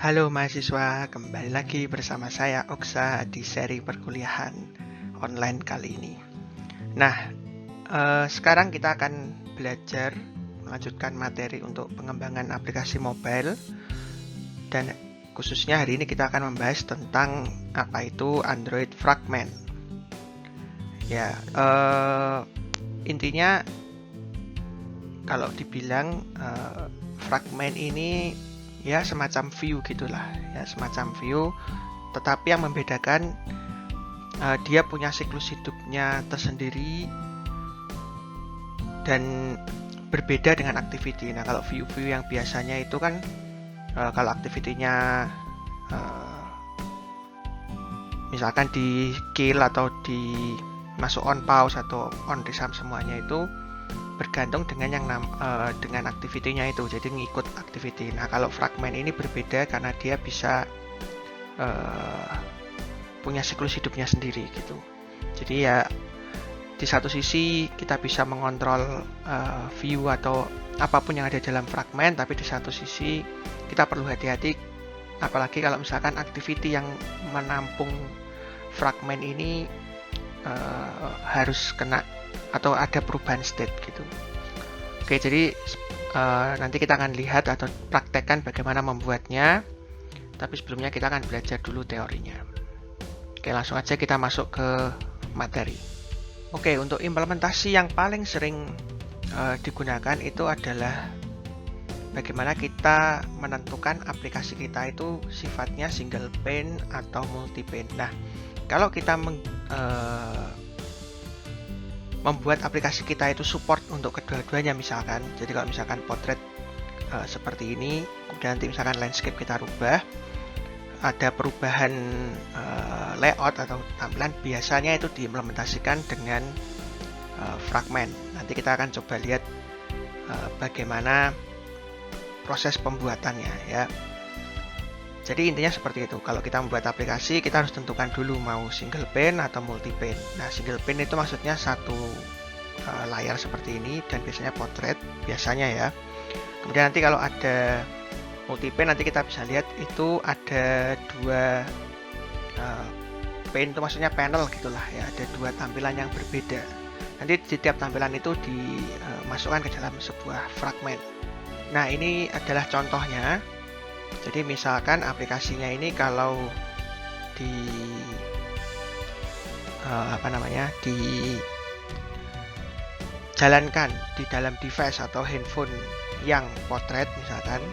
Halo mahasiswa, kembali lagi bersama saya Oksa di seri perkuliahan online kali ini. Nah, sekarang kita akan belajar melanjutkan materi untuk pengembangan aplikasi mobile, dan khususnya hari ini kita akan membahas tentang apa itu Android Fragment. Ya, intinya kalau dibilang fragment ini ya semacam view gitulah, ya semacam view, tetapi yang membedakan dia punya siklus hidupnya tersendiri dan berbeda dengan activity. Nah, kalau view-view yang biasanya itu kan kalau activity-nya misalkan di kill atau di masuk on pause atau on resum, semuanya itu bergantung dengan yang dengan activity-nya itu, jadi ngikut activity. Nah, kalau fragment ini berbeda karena dia bisa punya siklus hidupnya sendiri gitu. Jadi ya di satu sisi kita bisa mengontrol view atau apapun yang ada dalam fragment, tapi di satu sisi kita perlu hati-hati, apalagi kalau misalkan activity yang menampung fragment ini harus kena atau ada perubahan state gitu. Oke, jadi nanti kita akan lihat atau praktekkan bagaimana membuatnya, tapi sebelumnya kita akan belajar dulu teorinya. Oke, langsung aja kita masuk ke materi. Oke, untuk implementasi yang paling sering digunakan itu adalah bagaimana kita menentukan aplikasi kita itu sifatnya single pane atau multi pane. Nah, kalau kita membuat aplikasi kita itu support untuk kedua-duanya, misalkan, jadi kalau misalkan potret seperti ini, kemudian nanti misalkan landscape kita rubah, ada perubahan layout atau tampilan, biasanya itu diimplementasikan dengan fragment. Nanti kita akan coba lihat bagaimana proses pembuatannya ya. Jadi intinya seperti itu. Kalau kita membuat aplikasi, kita harus tentukan dulu mau single pane atau multi pane. Nah, single pane itu maksudnya satu layar seperti ini, dan biasanya potret biasanya ya. Kemudian nanti kalau ada multi pane, nanti kita bisa lihat itu ada dua pane, itu maksudnya panel gitulah ya. Ada dua tampilan yang berbeda. Nanti di tiap tampilan itu dimasukkan ke dalam sebuah fragment. Nah, ini adalah contohnya. Jadi misalkan aplikasinya ini kalau dijalankan di dalam device atau handphone yang potret misalkan,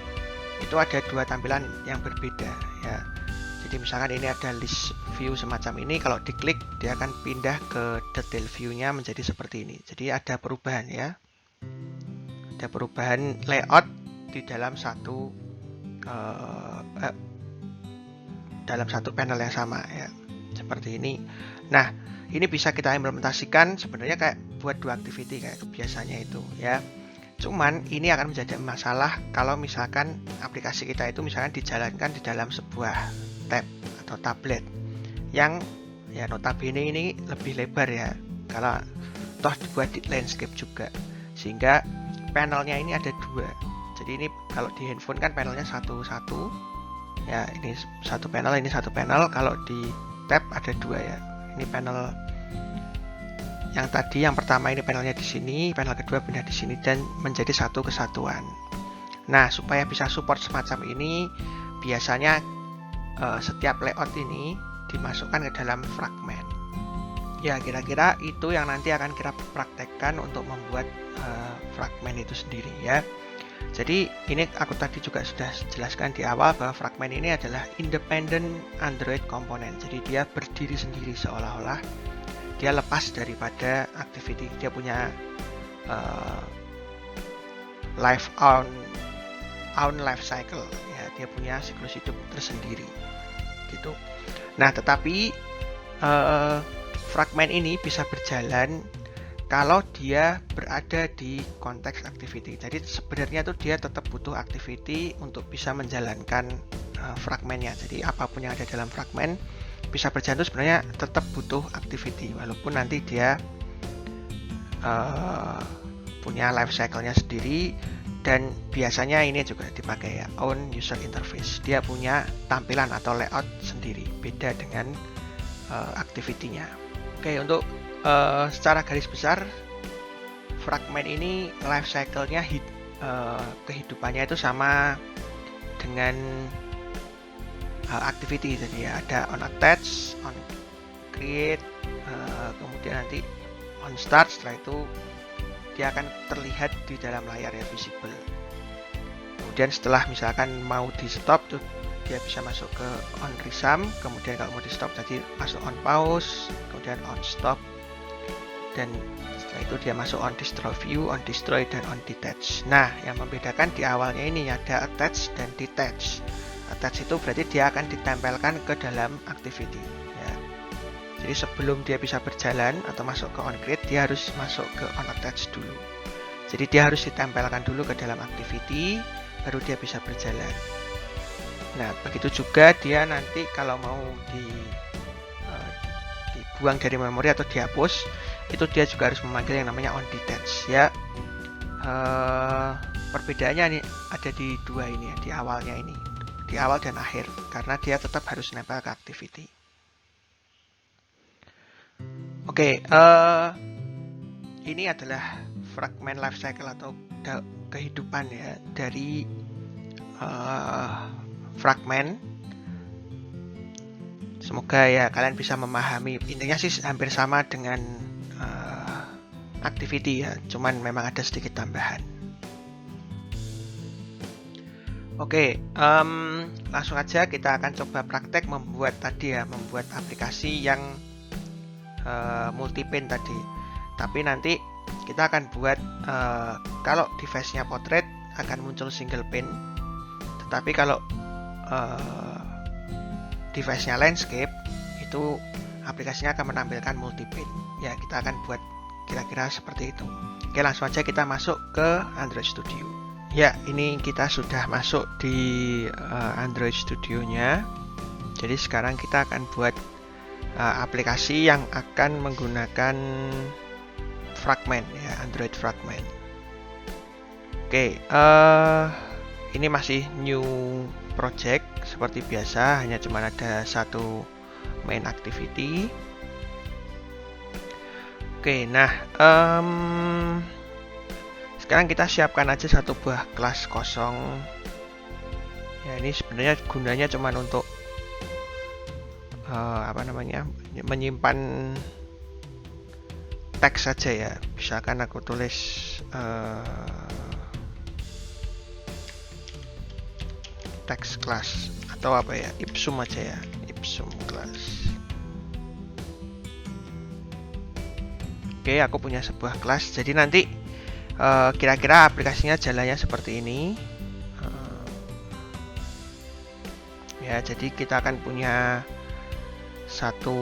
itu ada dua tampilan yang berbeda ya. Jadi misalkan ini ada list view semacam ini, kalau diklik dia akan pindah ke detail view-nya menjadi seperti ini. Jadi ada perubahan ya. Ada perubahan layout di dalam satu panel yang sama ya, seperti ini. Nah, ini bisa kita implementasikan sebenarnya kayak buat dua activity kayak biasanya itu ya. Cuman ini akan menjadi masalah kalau misalkan aplikasi kita itu misalkan dijalankan di dalam sebuah tab atau tablet yang ya notabene ini lebih lebar ya, kalau toh dibuat di landscape juga, sehingga panelnya ini ada dua. Jadi ini kalau di handphone kan panelnya satu-satu ya, ini satu panel, ini satu panel. Kalau di tab ada dua ya. Ini panel yang tadi, yang pertama ini panelnya di sini, panel kedua pindah di sini, dan menjadi satu kesatuan. Nah, supaya bisa support semacam ini, biasanya setiap layout ini dimasukkan ke dalam fragment. Ya, kira-kira itu yang nanti akan kita praktekkan untuk membuat fragment itu sendiri ya. Jadi ini aku tadi juga sudah jelaskan di awal bahwa fragment ini adalah independent Android component. Jadi dia berdiri sendiri, seolah-olah dia lepas daripada activity. Dia punya life life cycle ya, dia punya siklus hidup tersendiri gitu. Nah, tetapi fragment ini bisa berjalan kalau dia berada di konteks activity. Jadi sebenarnya tuh dia tetap butuh activity untuk bisa menjalankan fragmentnya. Jadi apapun yang ada dalam fragment bisa berjalan itu sebenarnya tetap butuh activity, walaupun nanti dia punya life cycle-nya sendiri dan biasanya ini juga dipakai ya, own user interface. Dia punya tampilan atau layout sendiri, beda dengan activity-nya. Oke, untuk secara garis besar fragment ini life cycle-nya kehidupannya itu sama dengan activity. Jadi ya, ada on attach, on create, kemudian nanti on start. Setelah itu dia akan terlihat di dalam layar ya, visible. Kemudian setelah misalkan mau di stop tuh, dia bisa masuk ke on resum. Kemudian kalau mau di stop tadi masuk on pause, kemudian on stop, dan setelah itu dia masuk on destroy view, on destroy, dan on detach. Nah, yang membedakan di awalnya ini ada attach dan detach. Attach itu berarti dia akan ditempelkan ke dalam activity ya. Jadi sebelum dia bisa berjalan atau masuk ke on create, dia harus masuk ke on attach dulu. Jadi dia harus ditempelkan dulu ke dalam activity, baru dia bisa berjalan. Nah, begitu juga dia nanti kalau mau dibuang dari memori atau dihapus, itu dia juga harus memanggil yang namanya on detach ya. Perbedaannya nih ada di dua ini ya, di awalnya ini, di awal dan akhir, karena dia tetap harus nempel ke activity. Oke, ini adalah fragment lifecycle atau kehidupan ya dari fragment. Semoga ya kalian bisa memahami. Intinya sih hampir sama dengan activity ya, cuman memang ada sedikit tambahan. Oke, langsung aja kita akan coba praktek membuat tadi ya, membuat aplikasi yang multi pane tadi. Tapi nanti kita akan buat kalau device-nya portrait akan muncul single pane. Tetapi kalau device-nya landscape itu aplikasinya akan menampilkan multi pane. Ya, kita akan buat kira-kira seperti itu. Oke, langsung aja kita masuk ke Android Studio. Ya, ini kita sudah masuk di Android Studio-nya. Jadi sekarang kita akan buat aplikasi yang akan menggunakan fragment ya, Android fragment. Oke, ini masih new project seperti biasa, hanya cuma ada satu main activity. Oke, nah sekarang kita siapkan aja satu buah kelas kosong. Ya, ini sebenarnya gunanya cuma untuk menyimpan teks saja ya. Misalkan aku tulis teks class atau apa ya, ipsum aja ya, ipsum class. Oke, aku punya sebuah kelas. Jadi nanti kira-kira aplikasinya jalannya seperti ini. Ya, jadi kita akan punya satu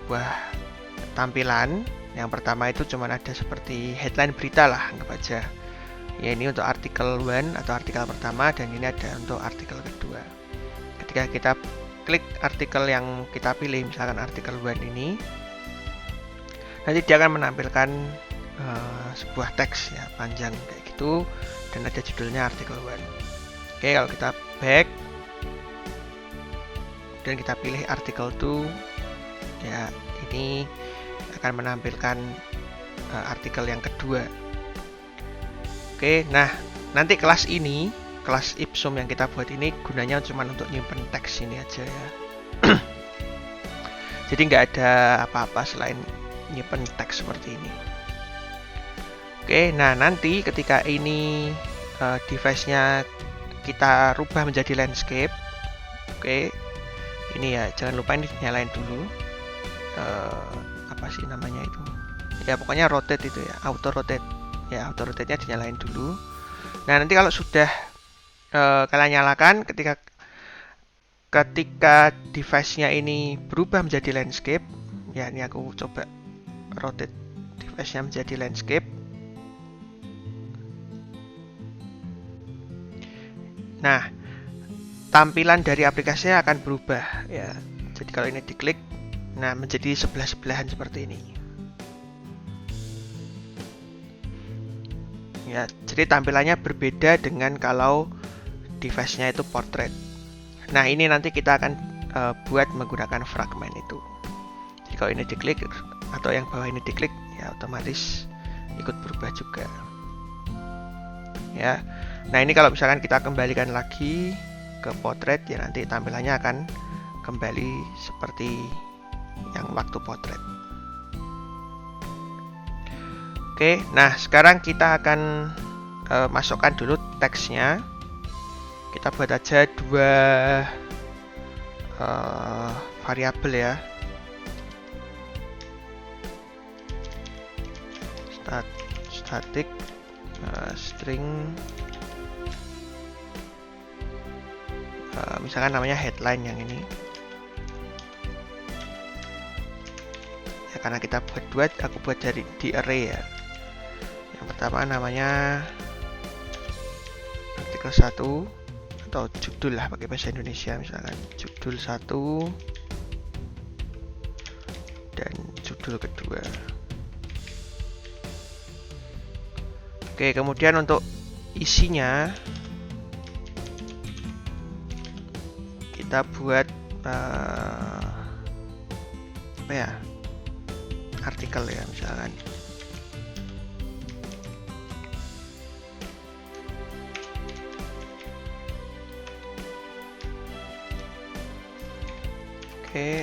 buah tampilan. Yang pertama itu cuma ada seperti headline berita lah, anggap aja. Ya, ini untuk artikel 1 atau artikel pertama, dan ini ada untuk artikel kedua. Ketika kita klik artikel yang kita pilih, misalkan artikel 1 ini, nanti dia akan menampilkan sebuah teks ya, panjang kayak gitu, dan ada judulnya artikel 1. Oke, kalau kita back dan kita pilih artikel 2 ya, ini akan menampilkan artikel yang kedua. Oke, nah nanti kelas ini, kelas ipsum yang kita buat ini gunanya cuma untuk nyimpen teks ini aja ya. Jadi nggak ada apa-apa selain nyimpen teks seperti ini. Oke, nah nanti ketika ini device-nya kita rubah menjadi landscape. Oke, ini ya, jangan lupa ini nyalain dulu. Apa sih namanya itu? Ya pokoknya rotate itu ya, auto rotate. Ya, auto rotate-nya dinyalain dulu. Nah, nanti kalau sudah kalian nyalakan, ketika device-nya ini berubah menjadi landscape, ya ini aku coba rotate device-nya menjadi landscape. Nah, tampilan dari aplikasinya akan berubah ya. Jadi kalau ini diklik, nah menjadi sebelah-sebelahan seperti ini. Ya, jadi tampilannya berbeda dengan kalau device-nya itu portrait. Nah, ini nanti kita akan buat menggunakan fragment itu. Jadi kalau ini diklik atau yang bawah ini diklik, ya otomatis ikut berubah juga. Ya. Nah, ini kalau misalkan kita kembalikan lagi ke portrait, ya nanti tampilannya akan kembali seperti yang waktu potret. Oke, nah sekarang kita akan masukkan dulu teksnya. Kita buat aja dua variabel ya. Static string, misalkan namanya headline yang ini. Ya, karena kita buat dua, aku buat di array ya. Yang pertama namanya artikel 1 atau judul lah pakai bahasa Indonesia, misalkan judul 1 dan judul kedua. Oke, kemudian untuk isinya kita buat apa ya, artikel ya misalkan. Oke,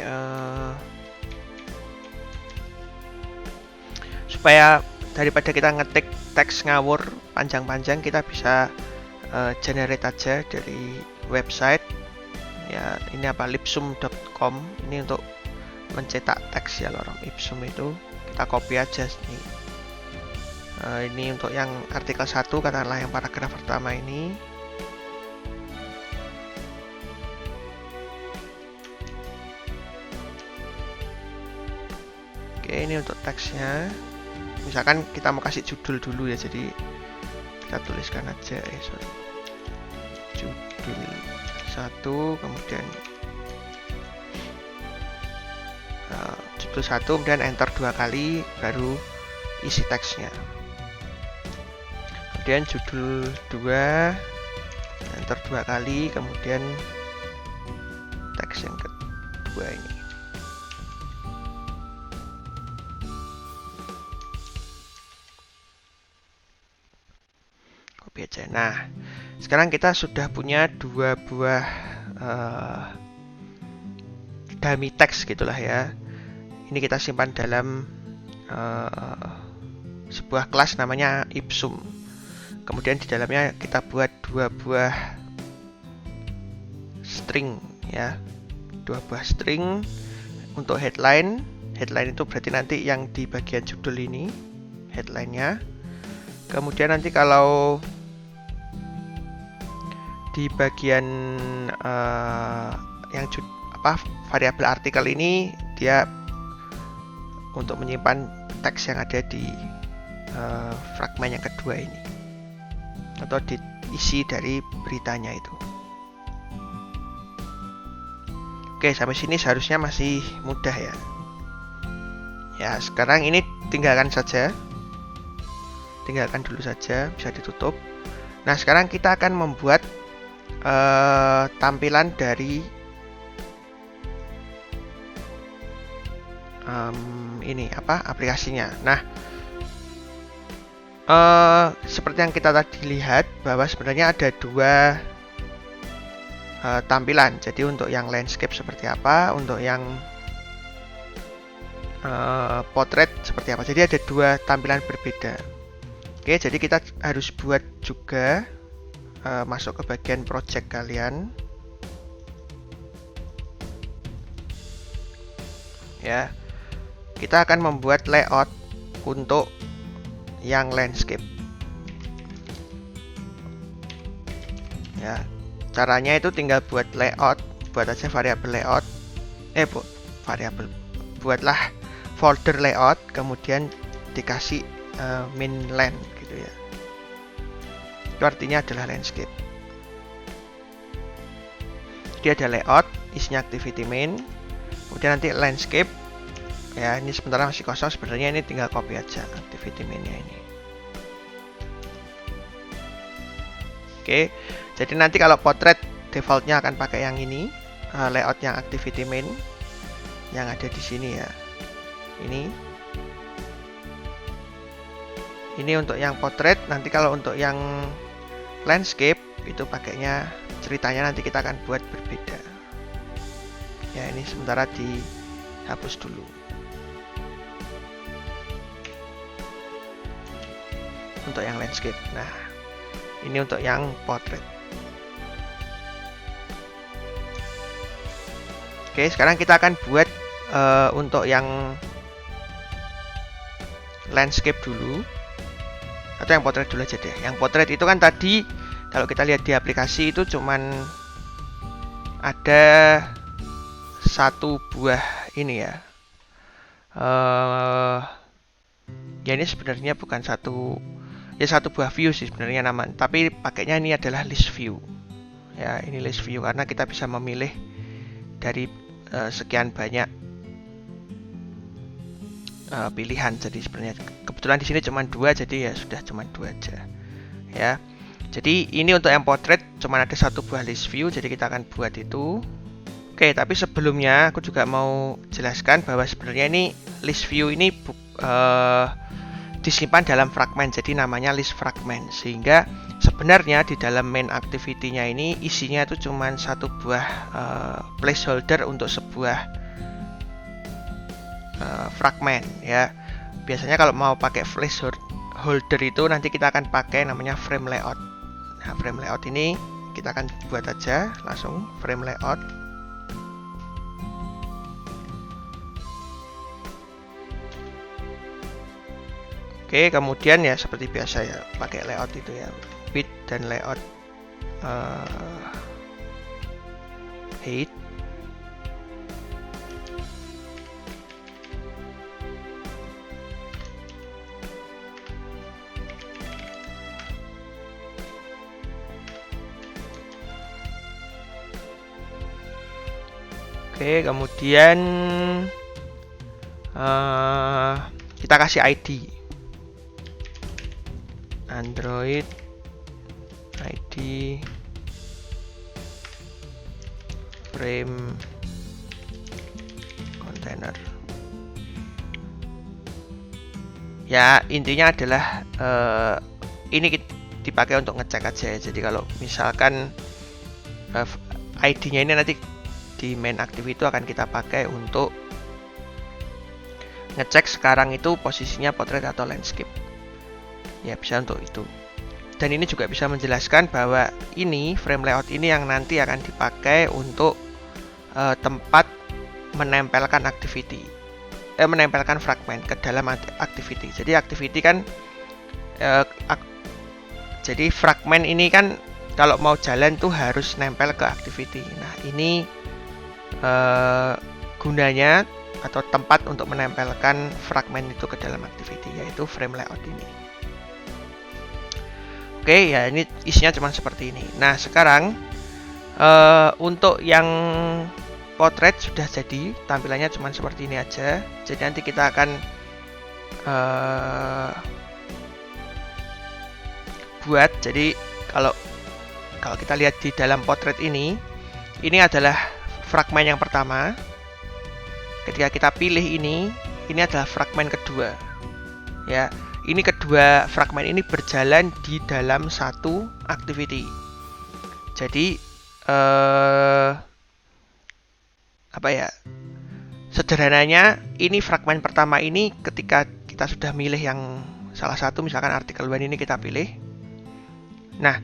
supaya daripada kita ngetik teks ngawur panjang-panjang, kita bisa generate aja dari website ya. Ini apa, lipsum.com. ini untuk mencetak teks ya lorong. Ipsum itu kita copy aja nih. Ini untuk yang artikel 1, katakanlah yang paragraf pertama ini. Oke, ini untuk teksnya. Misalkan kita mau kasih judul dulu ya, jadi kita tuliskan aja judul 1, kemudian judul 1, kemudian enter 2 kali, baru isi teksnya. Kemudian judul 2, enter 2 kali, kemudian teks yang kedua ini. Copy aja. Nah, sekarang kita sudah punya dua buah dummy text gitulah ya. Ini kita simpan dalam sebuah kelas namanya Ipsum. Kemudian di dalamnya kita buat dua buah string ya. Dua buah string untuk headline. Headline itu berarti nanti yang di bagian judul ini, headline-nya. Kemudian nanti kalau di bagian yang variabel artikel ini, dia untuk menyimpan teks yang ada di fragmen yang kedua ini, atau diisi dari beritanya itu. Oke, sampai sini seharusnya masih mudah ya. Ya, sekarang ini tinggalkan dulu saja, bisa ditutup. Nah, sekarang kita akan membuat tampilan dari ini aplikasinya. Nah, seperti yang kita tadi lihat bahwa sebenarnya ada dua tampilan. Jadi untuk yang landscape seperti apa, untuk yang portrait seperti apa. Jadi ada dua tampilan berbeda. Oke, jadi kita harus buat juga masuk ke bagian project kalian. Ya. Kita akan membuat layout untuk yang landscape. Ya. Caranya itu tinggal buat layout, buat aja variabel layout. Buatlah folder layout, kemudian dikasih mainland gitu ya. Itu artinya adalah landscape. Jadi ada layout, isinya activity main, kemudian nanti landscape. Ya, ini sementara masih kosong, sebenarnya ini tinggal copy aja activity mainnya ini. Oke, jadi nanti kalau portrait defaultnya akan pakai yang ini, layout yang activity main yang ada di sini ya. Ini untuk yang portrait. Nanti kalau untuk yang landscape itu pakainya, ceritanya nanti kita akan buat berbeda. Ya, ini sementara dihapus dulu. Untuk yang landscape. Nah, ini untuk yang portrait. Oke, sekarang kita akan buat untuk yang landscape dulu, atau yang portrait dulu aja deh. Yang portrait itu kan tadi kalau kita lihat di aplikasi itu cuman ada satu buah ini ya. Ya ini sebenarnya bukan satu buah view sih sebenarnya nama, tapi pakainya ini adalah list view. Ya, ini list view karena kita bisa memilih dari sekian banyak pilihan. Jadi sebenarnya kebetulan di sini cuma 2, jadi ya sudah cuma 2 aja. Ya. Jadi ini untuk yang portrait cuma ada satu buah list view, jadi kita akan buat itu. Oke, tapi sebelumnya aku juga mau jelaskan bahwa sebenarnya ini list view ini disimpan dalam fragment, jadi namanya list fragment. Sehingga sebenarnya di dalam main activity-nya ini isinya itu cuma satu buah placeholder untuk sebuah fragment ya. Biasanya kalau mau pakai placeholder itu nanti kita akan pakai namanya frame layout. Nah, frame layout ini kita akan buat aja langsung frame layout. Oke, kemudian ya seperti biasa ya pakai layout itu ya, width dan layout height. Oke, kemudian kita kasih ID Android ID frame container. Ya, intinya adalah ini dipakai untuk ngecek aja ya. Jadi kalau misalkan ID-nya ini nanti di main activity itu akan kita pakai untuk ngecek sekarang itu posisinya portrait atau landscape. Ya, bisa untuk itu. Dan ini juga bisa menjelaskan bahwa ini frame layout ini yang nanti akan dipakai untuk tempat menempelkan activity, menempelkan fragment ke dalam activity. Jadi activity kan jadi fragment ini kan kalau mau jalan tuh harus nempel ke activity. Nah, ini gunanya atau tempat untuk menempelkan fragment itu ke dalam activity, yaitu frame layout ini. Oke, ya ini isinya cuma seperti ini. Nah, sekarang untuk yang portrait sudah jadi, tampilannya cuma seperti ini aja. Jadi nanti kita akan buat. Jadi kalau kita lihat di dalam portrait ini adalah fragmen yang pertama. Ketika kita pilih ini adalah fragmen kedua. Ya, ini kedua fragmen ini berjalan di dalam satu activity. Jadi apa ya? Sederhananya, ini fragmen pertama ini ketika kita sudah milih yang salah satu, misalkan artikel 1 ini kita pilih. Nah,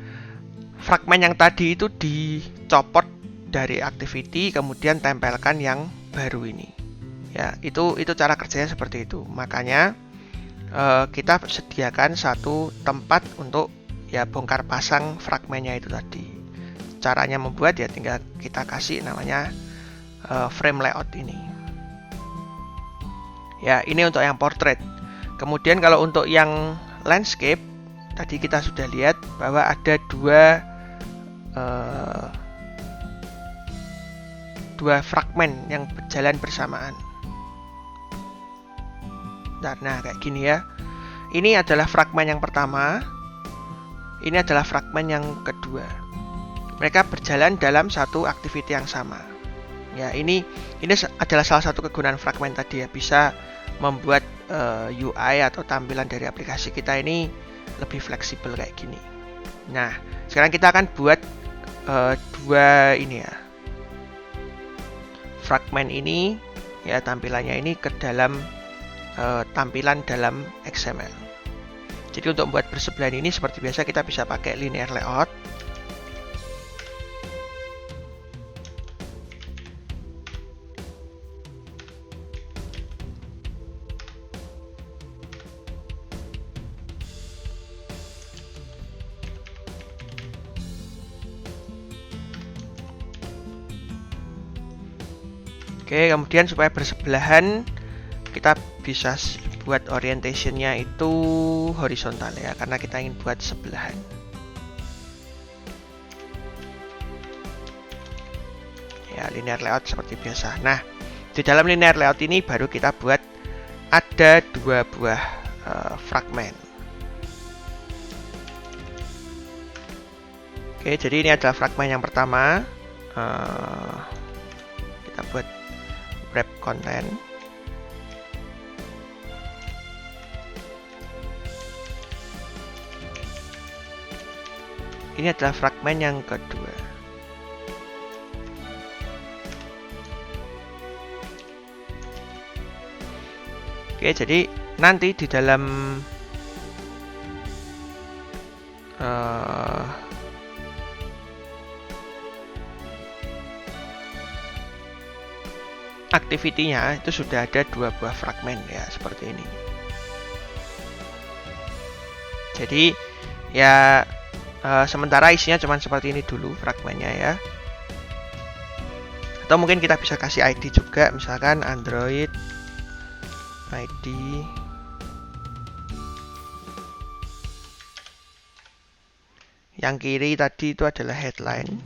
fragmen yang tadi itu dicopot dari activity, kemudian tempelkan yang baru ini. Ya, itu cara kerjanya seperti itu. Makanya kita sediakan satu tempat untuk ya bongkar pasang fragmennya itu tadi. Caranya membuat ya tinggal kita kasih namanya frame layout ini. Ya, ini untuk yang portrait. Kemudian kalau untuk yang landscape, tadi kita sudah lihat bahwa ada dua fragmen yang berjalan bersamaan. Nah, kayak gini ya. Ini adalah fragmen yang pertama. ini adalah fragmen yang kedua. Mereka berjalan dalam satu activity yang sama. Ya, ini adalah salah satu kegunaan fragmen tadi ya, bisa membuat UI atau tampilan dari aplikasi kita ini lebih fleksibel kayak gini. Nah, sekarang kita akan buat dua ini ya, fragmen ini ya, tampilannya ini ke dalam tampilan dalam XML. Jadi untuk membuat bersebelahan ini seperti biasa kita bisa pakai linear layout. Oke, kemudian supaya bersebelahan kita bisa buat orientationnya itu horizontal ya, karena kita ingin buat sebelahan. Ya, linear layout seperti biasa. Nah, di dalam linear layout ini baru kita buat ada dua buah fragmen. Oke, jadi ini adalah fragmen yang pertama. Kita buat wrap content. Ini adalah fragmen yang kedua. Oke, jadi nanti di dalam activity-nya itu sudah ada dua buah fragmen ya, seperti ini. Jadi ya sementara isinya cuma seperti ini dulu fragmennya ya. Atau mungkin kita bisa kasih ID juga, misalkan Android ID yang kiri tadi itu adalah headline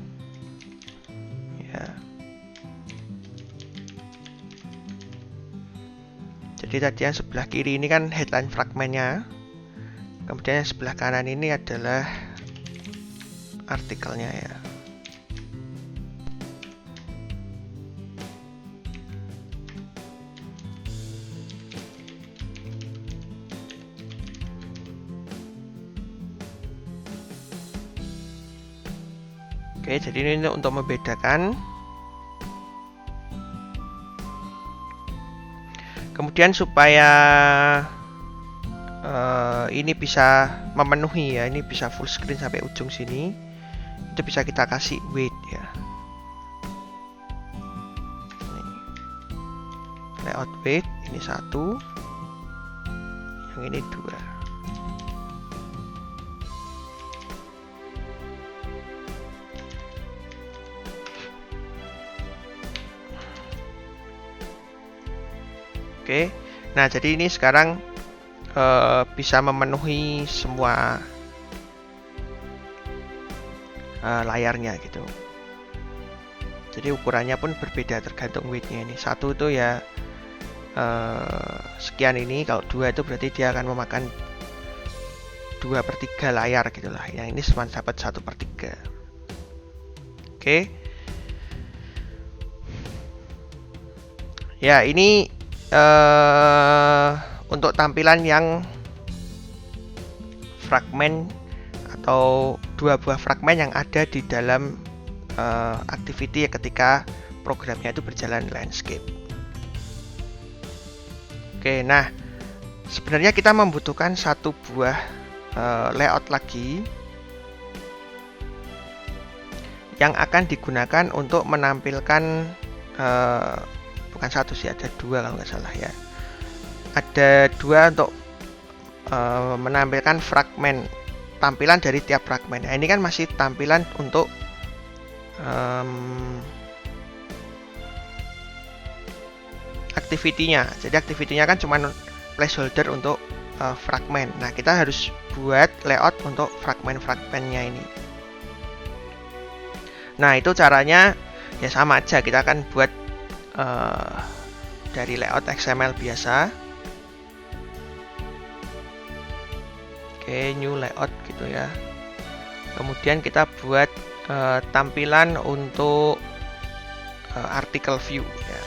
ya. Jadi tadi yang sebelah kiri ini kan headline fragmennya, kemudian yang sebelah kanan ini adalah artikelnya ya. Oke, jadi ini untuk membedakan. Kemudian supaya ini bisa memenuhi ya, ini bisa full screen sampai ujung sini, itu bisa kita kasih weight ya. Layout weight ini 1, yang ini 2. Oke, nah jadi ini sekarang bisa memenuhi semua layarnya gitu. Jadi ukurannya pun berbeda tergantung weightnya ini. 1 itu ya sekian ini, kalau 2 itu berarti dia akan memakan 2/3 layar gitulah. Yang ini cuma dapat 1/3. Oke. Ya, ini untuk tampilan yang fragmen atau dua buah fragmen yang ada di dalam activity ketika programnya itu berjalan landscape. Oke, nah sebenarnya kita membutuhkan satu buah layout lagi yang akan digunakan untuk menampilkan bukan satu sih, ada 2 kalau nggak salah ya. Ada 2 untuk menampilkan fragmen, tampilan dari tiap fragmen. Nah, ini kan masih tampilan untuk activity-nya. Jadi activity-nya kan cuma placeholder untuk fragmen. Nah, kita harus buat layout untuk fragmen-fragmennya ini. Nah, itu caranya ya sama aja, kita akan buat dari layout XML biasa. Oke, new layout gitu ya. Kemudian kita buat tampilan untuk artikel view ya.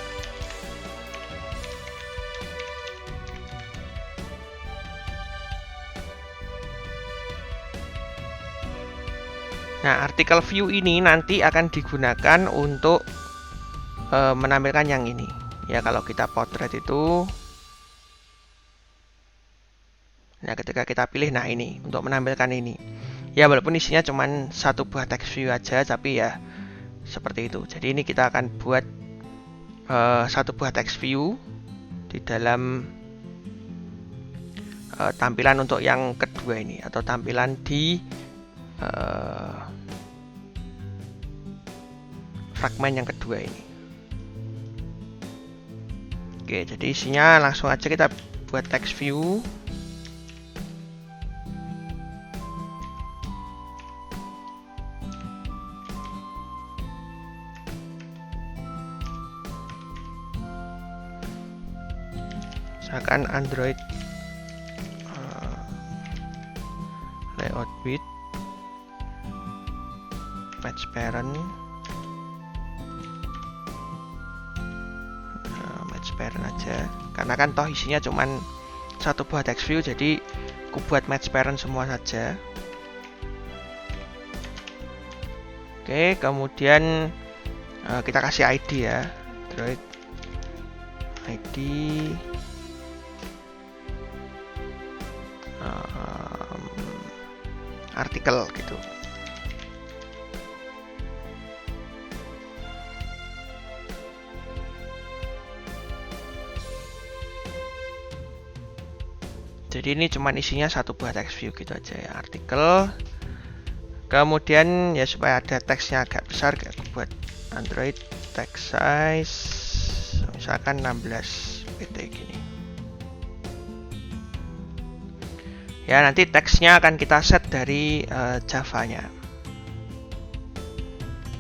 Nah, artikel view ini nanti akan digunakan untuk menampilkan yang ini. Ya, kalau kita potret itu, nah ketika kita pilih, nah ini untuk menampilkan ini. Ya, walaupun isinya cuma satu buah text view aja, tapi ya seperti itu. Jadi ini kita akan buat satu buah text view di dalam tampilan untuk yang kedua ini, atau tampilan di fragmen yang kedua ini. Oke, jadi isinya langsung aja kita buat text view. Misalkan Android layout width match parent, match parent aja, karena kan toh isinya cuman satu buah text view, jadi aku buat match parent semua saja. Oke, kemudian kita kasih ID ya, Android ID artikel gitu. Jadi ini cuman isinya satu buah text view gitu aja ya, artikel. Kemudian ya supaya ada teksnya agak besar, aku buat Android text size misalkan 16 pt gini. Ya, nanti teksnya akan kita set dari Java-nya.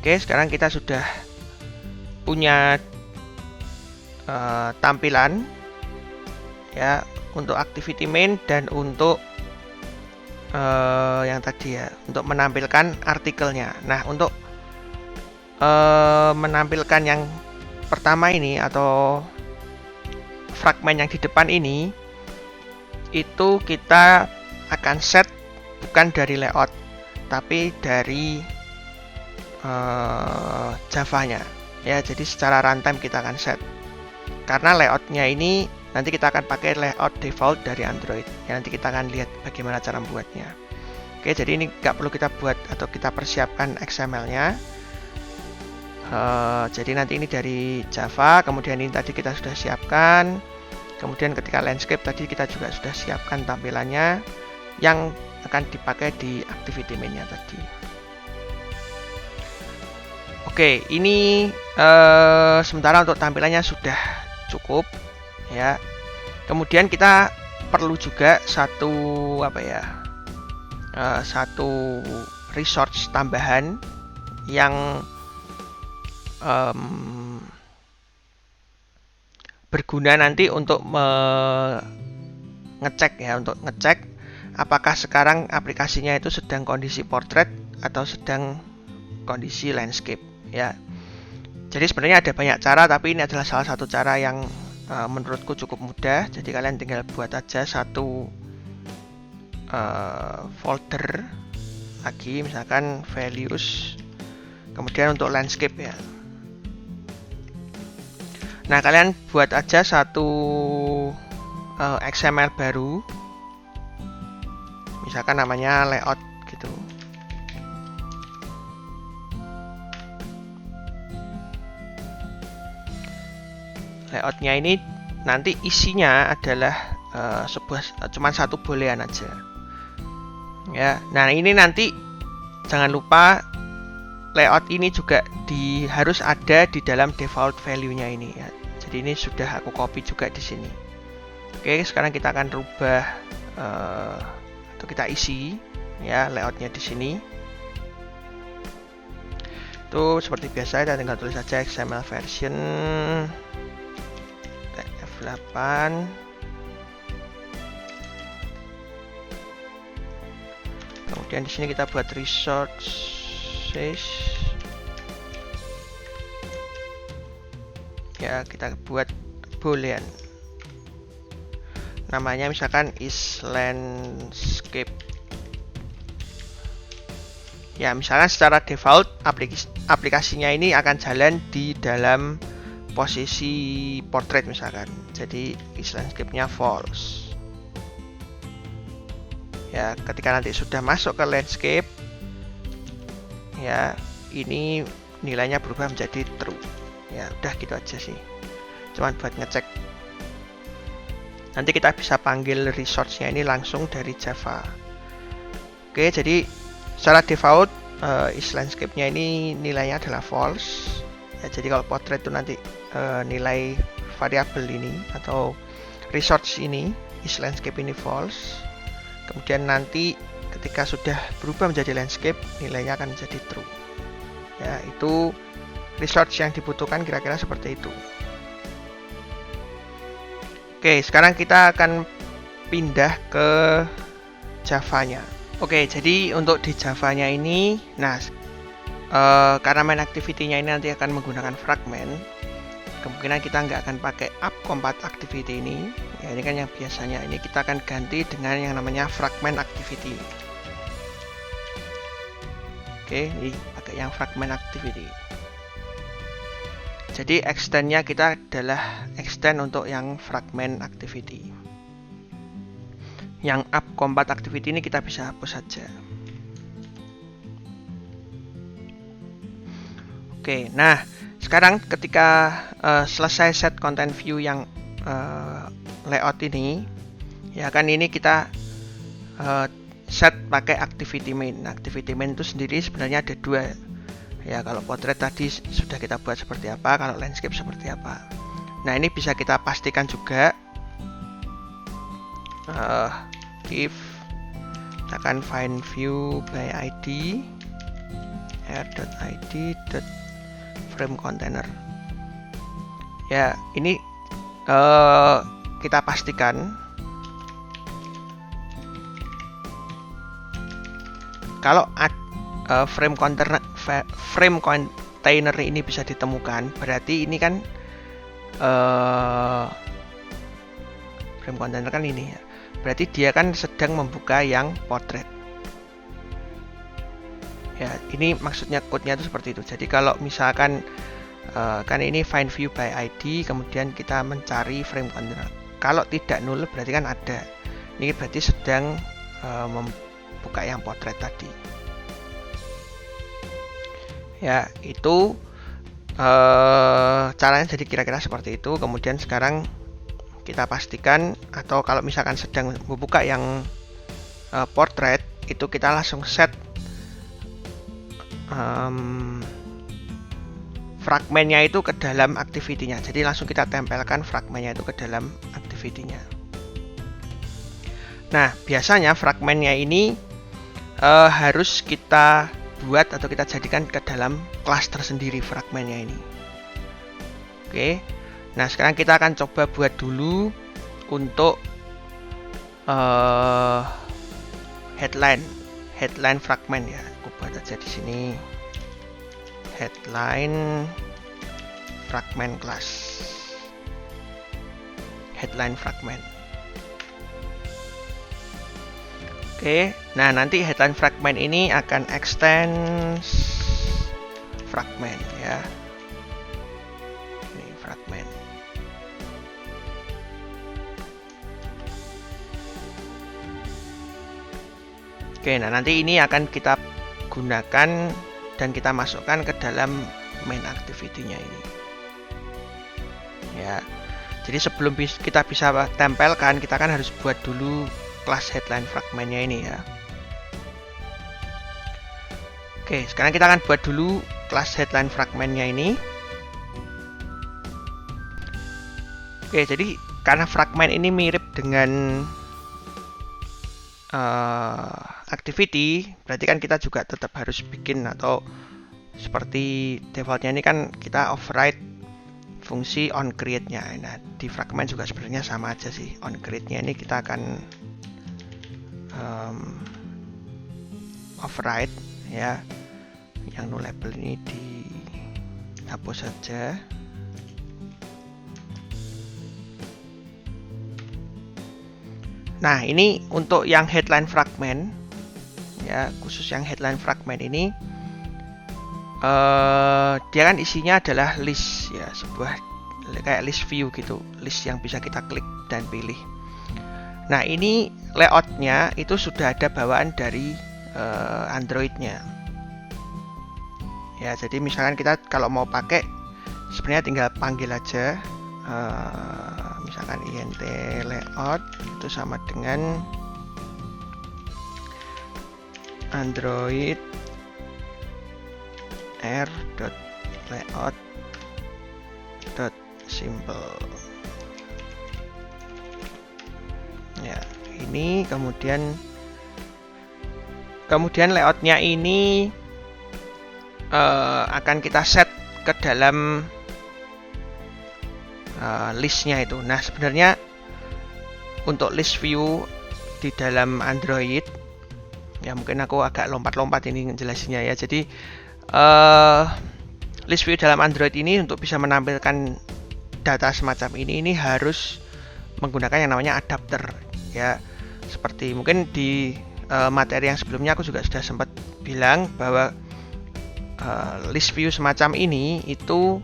Oke, sekarang kita sudah punya tampilan ya untuk activity main dan untuk yang tadi ya, untuk menampilkan artikelnya. Nah, untuk menampilkan yang pertama ini atau fragmen yang di depan ini, itu kita akan set bukan dari layout tapi dari Java-nya ya. Jadi secara runtime kita akan set, karena layoutnya ini nanti kita akan pakai layout default dari Android ya. Nanti kita akan lihat bagaimana cara membuatnya. Oke, jadi ini nggak perlu kita buat atau kita persiapkan XML-nya. Jadi nanti ini dari Java, kemudian ini tadi kita sudah siapkan. Kemudian ketika landscape tadi kita juga sudah siapkan tampilannya yang akan dipakai di activity main-nya tadi. Oke, ini sementara untuk tampilannya sudah cukup ya. Kemudian kita perlu juga satu satu resource tambahan yang berguna nanti untuk ngecek ya, untuk ngecek apakah sekarang aplikasinya itu sedang kondisi portrait atau sedang kondisi landscape ya. Jadi sebenarnya ada banyak cara, tapi ini adalah salah satu cara yang menurutku cukup mudah. Jadi kalian tinggal buat aja satu folder lagi, misalkan values, kemudian untuk landscape ya. Nah, kalian buat aja satu XML baru, misalkan namanya layout gitu. Layoutnya ini nanti isinya adalah cuman satu boolean aja ya. Nah, ini nanti jangan lupa layout ini juga harus ada di dalam default value-nya ini ya. Jadi ini sudah aku copy juga di sini. Oke, sekarang kita akan rubah atau kita isi ya layoutnya di sini. Itu seperti biasa, kita tinggal tulis saja XML version F8. Kemudian di sini kita buat resources. Ya, kita buat boolean. Namanya misalkan is landscape. Ya, misalkan secara default aplikasinya ini akan jalan di dalam posisi portrait misalkan. Jadi is landscape-nya false. Ya, ketika nanti sudah masuk ke landscape, ya ini nilainya berubah menjadi true. Ya, udah gitu aja sih. Cuman buat ngecek. Nanti kita bisa panggil resource-nya ini langsung dari Java. Oke, jadi secara default is landscape-nya ini nilainya adalah false. Ya, jadi kalau portrait itu nanti nilai variabel ini atau resource ini is landscape ini false. Kemudian nanti ketika sudah berubah menjadi landscape, nilainya akan menjadi true. Ya, itu resource yang dibutuhkan kira-kira seperti itu. Oke, sekarang kita akan pindah ke Java-nya. Oke, jadi untuk di Java-nya ini, nah karena main activity-nya ini nanti akan menggunakan fragment, kemungkinan kita nggak akan pakai app_compat activity ini. Ya, ini kan yang biasanya. Ini kita akan ganti dengan yang namanya fragment activity. Oke, ini pakai yang fragment activity. Jadi extend-nya kita adalah extend untuk yang fragment activity. Yang app_compat activity ini kita bisa hapus saja. Oke, nah sekarang ketika selesai set content view yang layout ini, ya kan ini kita set pakai activity main. Activity main itu sendiri sebenarnya ada dua. Ya, kalau portrait tadi sudah kita buat seperti apa, kalau landscape seperti apa. Nah, ini bisa kita pastikan juga. If akan find view by id r.id.frame container. Ya, ini kita pastikan kalau frame container ini bisa ditemukan, berarti ini kan frame container kan ini ya. Berarti dia kan sedang membuka yang portrait. Ya, ini maksudnya code-nya itu seperti itu. Jadi kalau misalkan kan ini find view by ID, kemudian kita mencari frame container. Kalau tidak null berarti kan ada. Ini berarti sedang membuka yang portrait tadi. Ya, itu caranya jadi kira-kira seperti itu. Kemudian sekarang kita pastikan, atau kalau misalkan sedang membuka yang portrait, itu kita langsung set fragmennya itu ke dalam activity-nya. Jadi langsung kita tempelkan fragmennya itu ke dalam activity-nya. Nah, biasanya fragmennya ini harus kita buat atau kita jadikan ke dalam kelas tersendiri fragmennya ini. Oke. Nah, sekarang kita akan coba buat dulu untuk headline fragment ya. Aku buat aja di sini headline fragment class. Headline fragment. Oke, nah nanti headline fragment ini akan extend fragment ya. Ini fragment. Oke, nah nanti ini akan kita gunakan dan kita masukkan ke dalam main activity-nya ini. Ya. Jadi sebelum kita bisa tempelkan, kita kan harus buat dulu kelas headline fragmentnya ini ya. Oke, sekarang kita akan buat dulu kelas headline fragmentnya ini. Oke, jadi karena fragment ini mirip dengan activity, berarti kan kita juga tetap harus bikin, atau seperti defaultnya ini kan kita override fungsi onCreate-nya. Nah, di fragment juga sebenarnya sama aja sih. OnCreate-nya ini kita akan override ya. Yang no label ini dihapus saja. Nah, ini untuk yang headline fragment ya, khusus yang headline fragment ini dia kan isinya adalah list ya, sebuah kayak list view gitu, list yang bisa kita klik dan pilih. Nah, ini layoutnya itu sudah ada bawaan dari Androidnya ya. Jadi misalkan kita kalau mau pakai sebenarnya tinggal panggil aja misalkan int layout itu sama dengan android r.layout.simple ya. Ini kemudian layoutnya ini akan kita set ke dalam listnya itu. Nah, sebenarnya untuk list view di dalam Android ya, mungkin aku agak lompat-lompat ini ngejelasinnya ya. Jadi list view dalam Android ini untuk bisa menampilkan data semacam ini harus menggunakan yang namanya adapter ya. Seperti mungkin di materi yang sebelumnya aku juga sudah sempat bilang bahwa list view semacam ini itu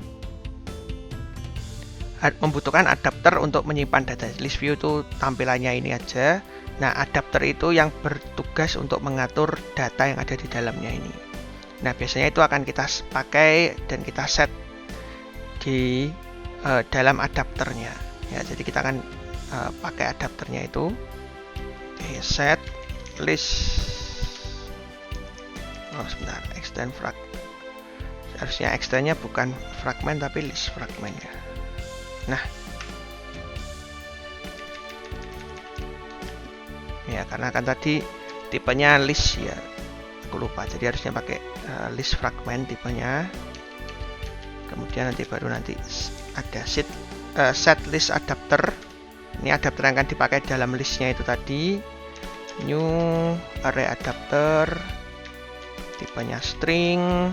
membutuhkan adapter untuk menyimpan data. List view itu tampilannya ini aja. Nah, adapter itu yang bertugas untuk mengatur data yang ada di dalamnya ini. Nah, biasanya itu akan kita pakai dan kita set di dalam adapternya ya. Jadi kita akan pakai adapternya itu. Oke, set list. Oh, sebentar, extend frag. Harusnya extendnya bukan fragment tapi list fragment ya. Nah, ya karena kan tadi tipenya list ya, aku lupa, jadi harusnya pakai list fragment tipenya. Kemudian baru nanti ada set list adapter. Ini adapter yang akan dipakai dalam listnya itu tadi. New array adapter, tipenya string.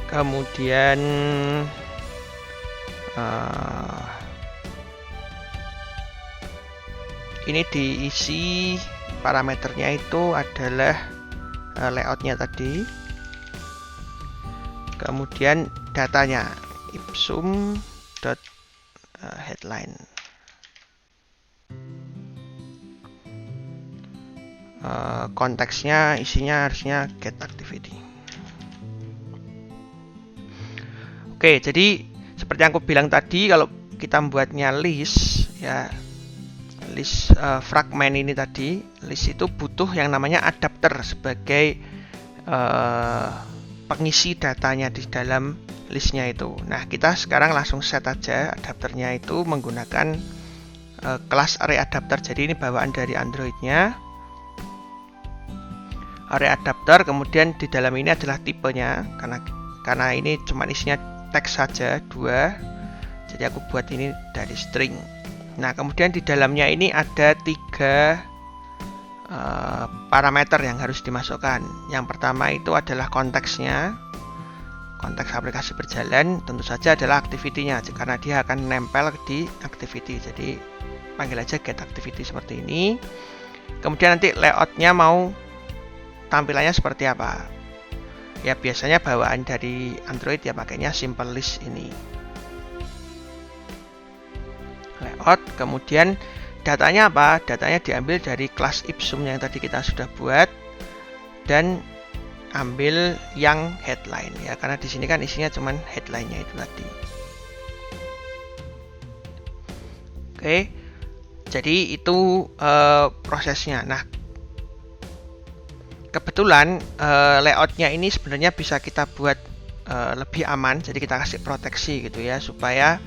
Kemudian ini diisi parameternya itu adalah layoutnya tadi. Kemudian datanya ipsum.headline. Konteksnya isinya harusnya get activity. Oke, jadi seperti yang aku bilang tadi, kalau kita membuatnya list ya, list fragment ini tadi, list itu butuh yang namanya adapter sebagai pengisi datanya di dalam listnya itu. Nah, kita sekarang langsung set aja adapternya itu menggunakan kelas array adapter. Jadi ini bawaan dari Androidnya, array adapter. Kemudian di dalam ini adalah tipenya, karena ini cuma isinya teks saja 2, jadi aku buat ini dari string. Nah, kemudian di dalamnya ini ada 3 parameter yang harus dimasukkan. Yang pertama itu adalah konteksnya, konteks aplikasi berjalan, tentu saja adalah activity-nya karena dia akan nempel di activity. Jadi panggil aja get activity seperti ini. Kemudian nanti layout-nya mau tampilannya seperti apa. Ya biasanya bawaan dari Android ya pakainya simple list ini. Layout, kemudian datanya apa? Datanya diambil dari kelas ipsum yang tadi kita sudah buat dan ambil yang headline ya, karena di sini kan isinya cuman headline-nya itu tadi. Oke. Jadi itu prosesnya. Nah, kebetulan layoutnya ini sebenarnya bisa kita buat lebih aman, jadi kita kasih proteksi gitu ya, supaya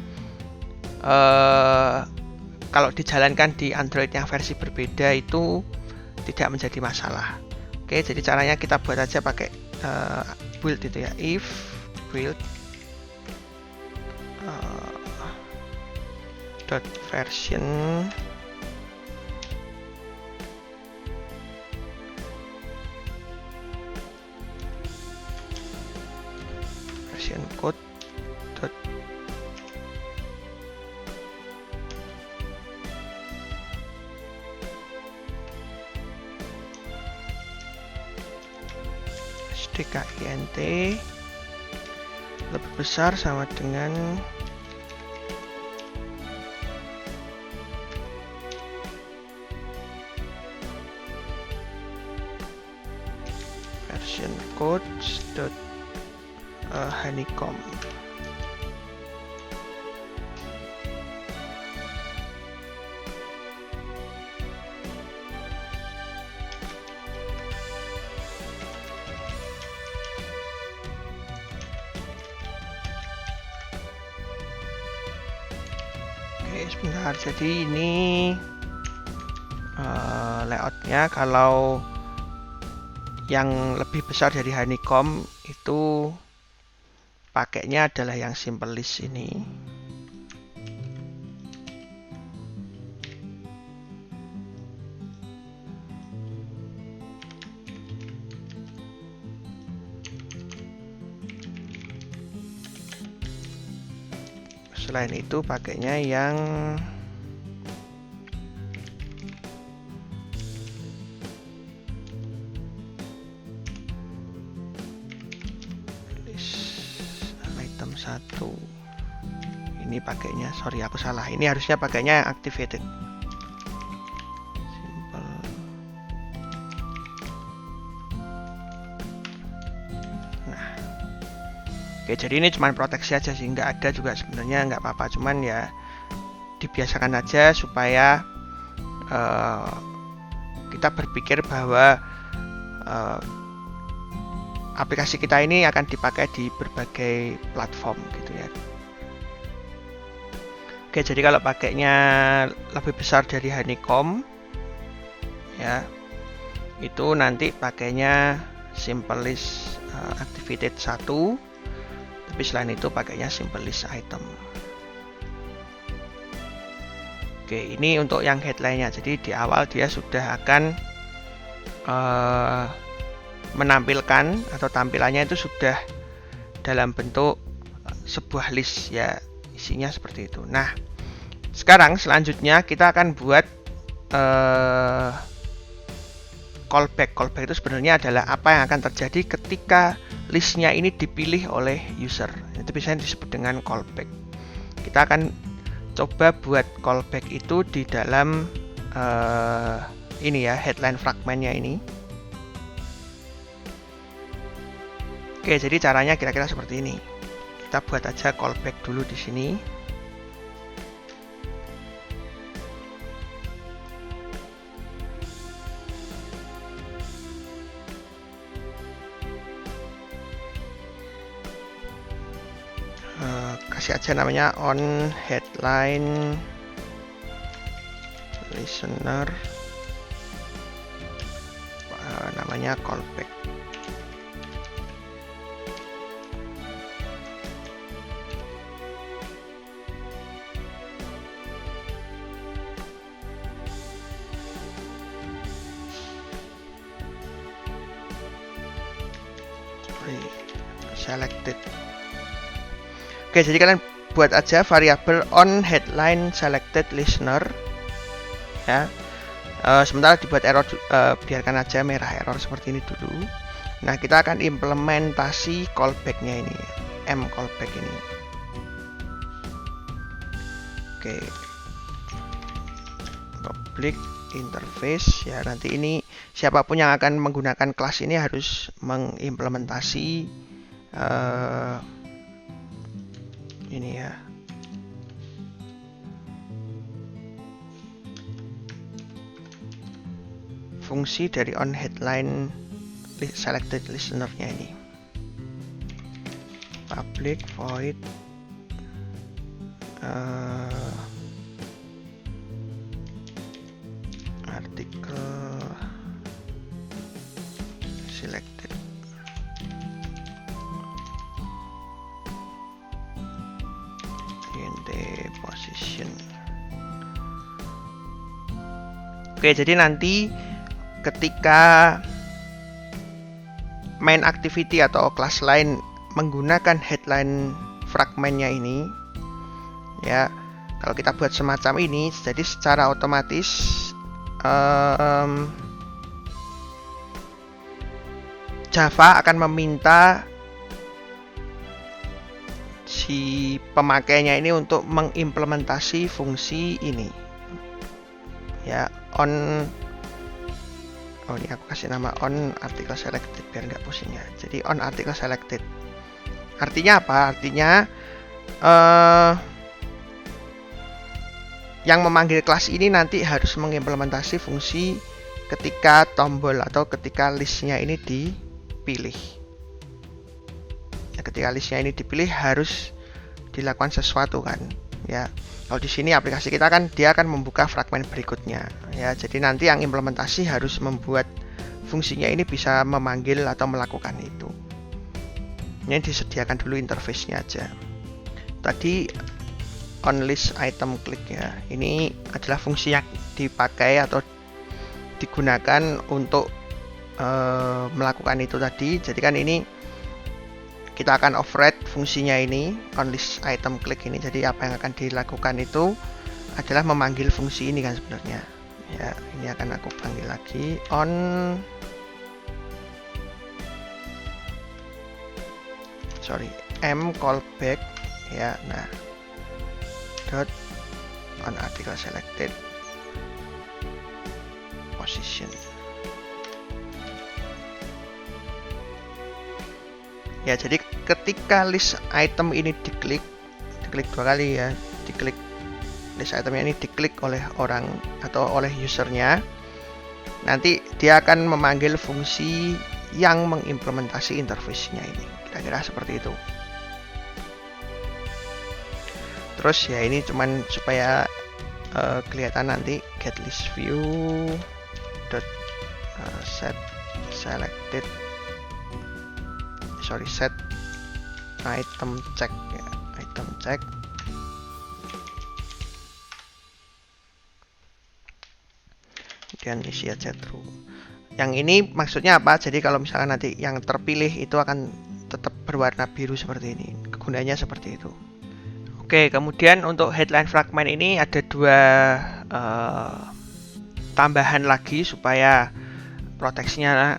kalau dijalankan di Android yang versi berbeda itu tidak menjadi masalah. Oke, jadi caranya kita buat aja pakai build itu ya, if build dot version version code dot SDKINT lebih besar sama dengan version code dot honeycomb. Sebentar, jadi ini layoutnya. Kalau yang lebih besar dari honeycomb itu pakainya adalah yang simple list ini. Selain itu pakainya yang item 1. Ini pakainya, sorry aku salah. Ini harusnya pakainya yang activated. Simple. Nah. Oke, jadi ini cuma proteksi aja sih, nggak ada juga sebenarnya, nggak apa-apa, cuman ya dibiasakan aja supaya kita berpikir bahwa aplikasi kita ini akan dipakai di berbagai platform gitu ya. Oke, jadi kalau pakainya lebih besar dari honeycomb ya, itu nanti pakainya simple list activated 1. Tapi selain itu pakainya simple list item. Oke, ini untuk yang headline-nya. Jadi di awal dia sudah akan menampilkan atau tampilannya itu sudah dalam bentuk sebuah list ya, isinya seperti itu. Nah, sekarang selanjutnya kita akan buat callback. Callback itu sebenarnya adalah apa yang akan terjadi ketika listnya ini dipilih oleh user. Itu biasanya disebut dengan callback. Kita akan coba buat callback itu di dalam ini ya, headline fragmentnya ini. Oke, jadi caranya kira-kira seperti ini. Kita buat aja callback dulu di sini. Kasih aja namanya on headline listener, namanya callback. Selected. Oke, jadi kalian buat aja variabel on headline selected listener ya. Sementara dibuat error, biarkan aja merah error seperti ini dulu. Nah, kita akan implementasi callbacknya ini, m callback ini. Oke, public interface ya. Nanti ini siapapun yang akan menggunakan kelas ini harus mengimplementasi ini ya. Fungsi dari on headline selected listener-nya ini. Public void artikel selected. Position. Oke, jadi nanti ketika main activity atau kelas lain menggunakan headline fragmentnya ini, ya, kalau kita buat semacam ini, jadi secara otomatis Java akan meminta si pemakainya ini untuk mengimplementasi fungsi ini, ya, ini aku kasih nama on article selected biar nggak pusing ya. Jadi on article selected artinya apa? Artinya yang memanggil kelas ini nanti harus mengimplementasi fungsi ketika tombol atau ketika listnya ini dipilih. Ya, ketika listnya ini dipilih harus dilakukan sesuatu kan, ya. Kalau di sini aplikasi kita kan dia akan membuka fragmen berikutnya, ya. Jadi nanti yang implementasi harus membuat fungsinya ini bisa memanggil atau melakukan itu. Ini disediakan dulu interface-nya aja. Tadi on list item click, ya. Ini adalah fungsi yang dipakai atau digunakan untuk melakukan itu tadi. Jadi kan ini kita akan override fungsinya ini on list item click ini. Jadi apa yang akan dilakukan itu adalah memanggil fungsi ini kan sebenarnya. Ya, ini akan aku panggil lagi on m callback, ya. Nah, dot on article selected position. Ya, jadi ketika list item ini diklik dua kali, ya, diklik list itemnya ini diklik oleh orang atau oleh usernya, nanti dia akan memanggil fungsi yang mengimplementasi interface-nya ini, kira-kira seperti itu. Terus ya ini cuman supaya kelihatan nanti get list view dot set selected set item check, ya, item check. Kemudian isi aja true. Yang ini maksudnya apa? Jadi kalau misalkan nanti yang terpilih itu akan tetap berwarna biru seperti ini. Kegunaannya seperti itu. Oke, kemudian untuk headline fragment ini ada dua tambahan lagi supaya proteksinya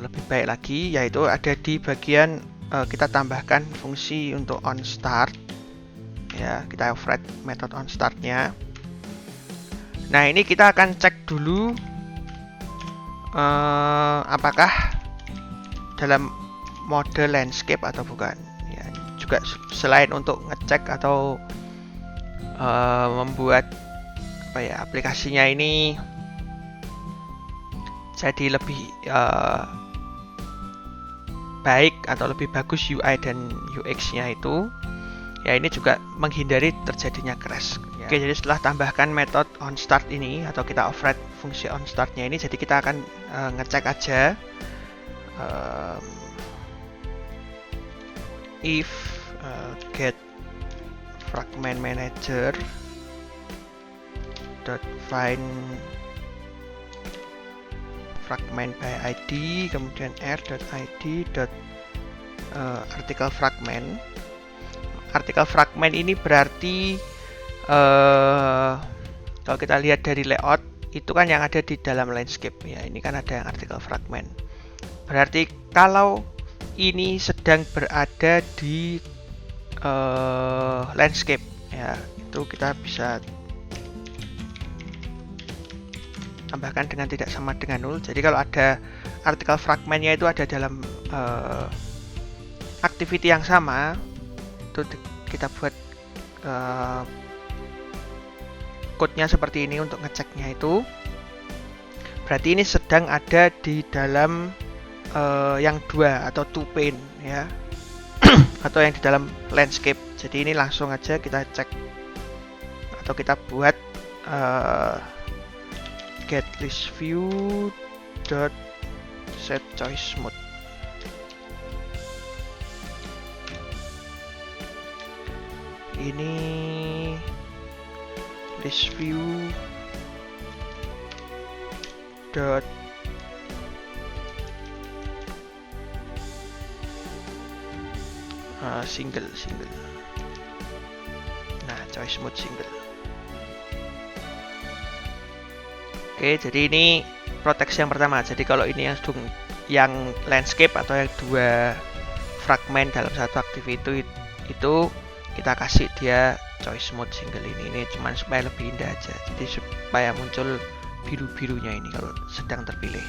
lebih baik lagi, yaitu ada di bagian kita tambahkan fungsi untuk on start, ya. Kita override method on startnya. Nah, ini kita akan cek dulu apakah dalam mode landscape atau bukan, ya. Juga selain untuk ngecek atau membuat aplikasinya ini jadi lebih baik atau lebih bagus UI dan UX-nya itu, ya, ini juga menghindari terjadinya crash, ya. Oke, jadi setelah tambahkan method on start ini atau kita override fungsi on startnya ini, jadi kita akan ngecek aja if get fragment manager dot find fragment by ID, kemudian r.id article fragment. Article fragment ini berarti kalau kita lihat dari layout itu kan yang ada di dalam landscape, ya. Ini kan ada yang article fragment. Berarti kalau ini sedang berada di landscape, ya, itu kita bisa tambahkan dengan tidak sama dengan 0. Jadi kalau ada artikel fragmentnya itu ada dalam activity yang sama, itu kita buat code-nya seperti ini untuk ngeceknya itu. Berarti ini sedang ada di dalam yang dua atau two pane, ya, atau yang di dalam landscape. Jadi ini langsung aja kita cek atau kita buat get list view dot set choice mode. Ini list view dot single. Nah, choice mode single. Oke, jadi ini proteksi yang pertama. Jadi kalau ini yang landscape atau yang 2 fragmen dalam satu activity itu kita kasih dia choice mode single ini cuman supaya lebih indah aja. Jadi supaya muncul biru-birunya ini kalau sedang terpilih.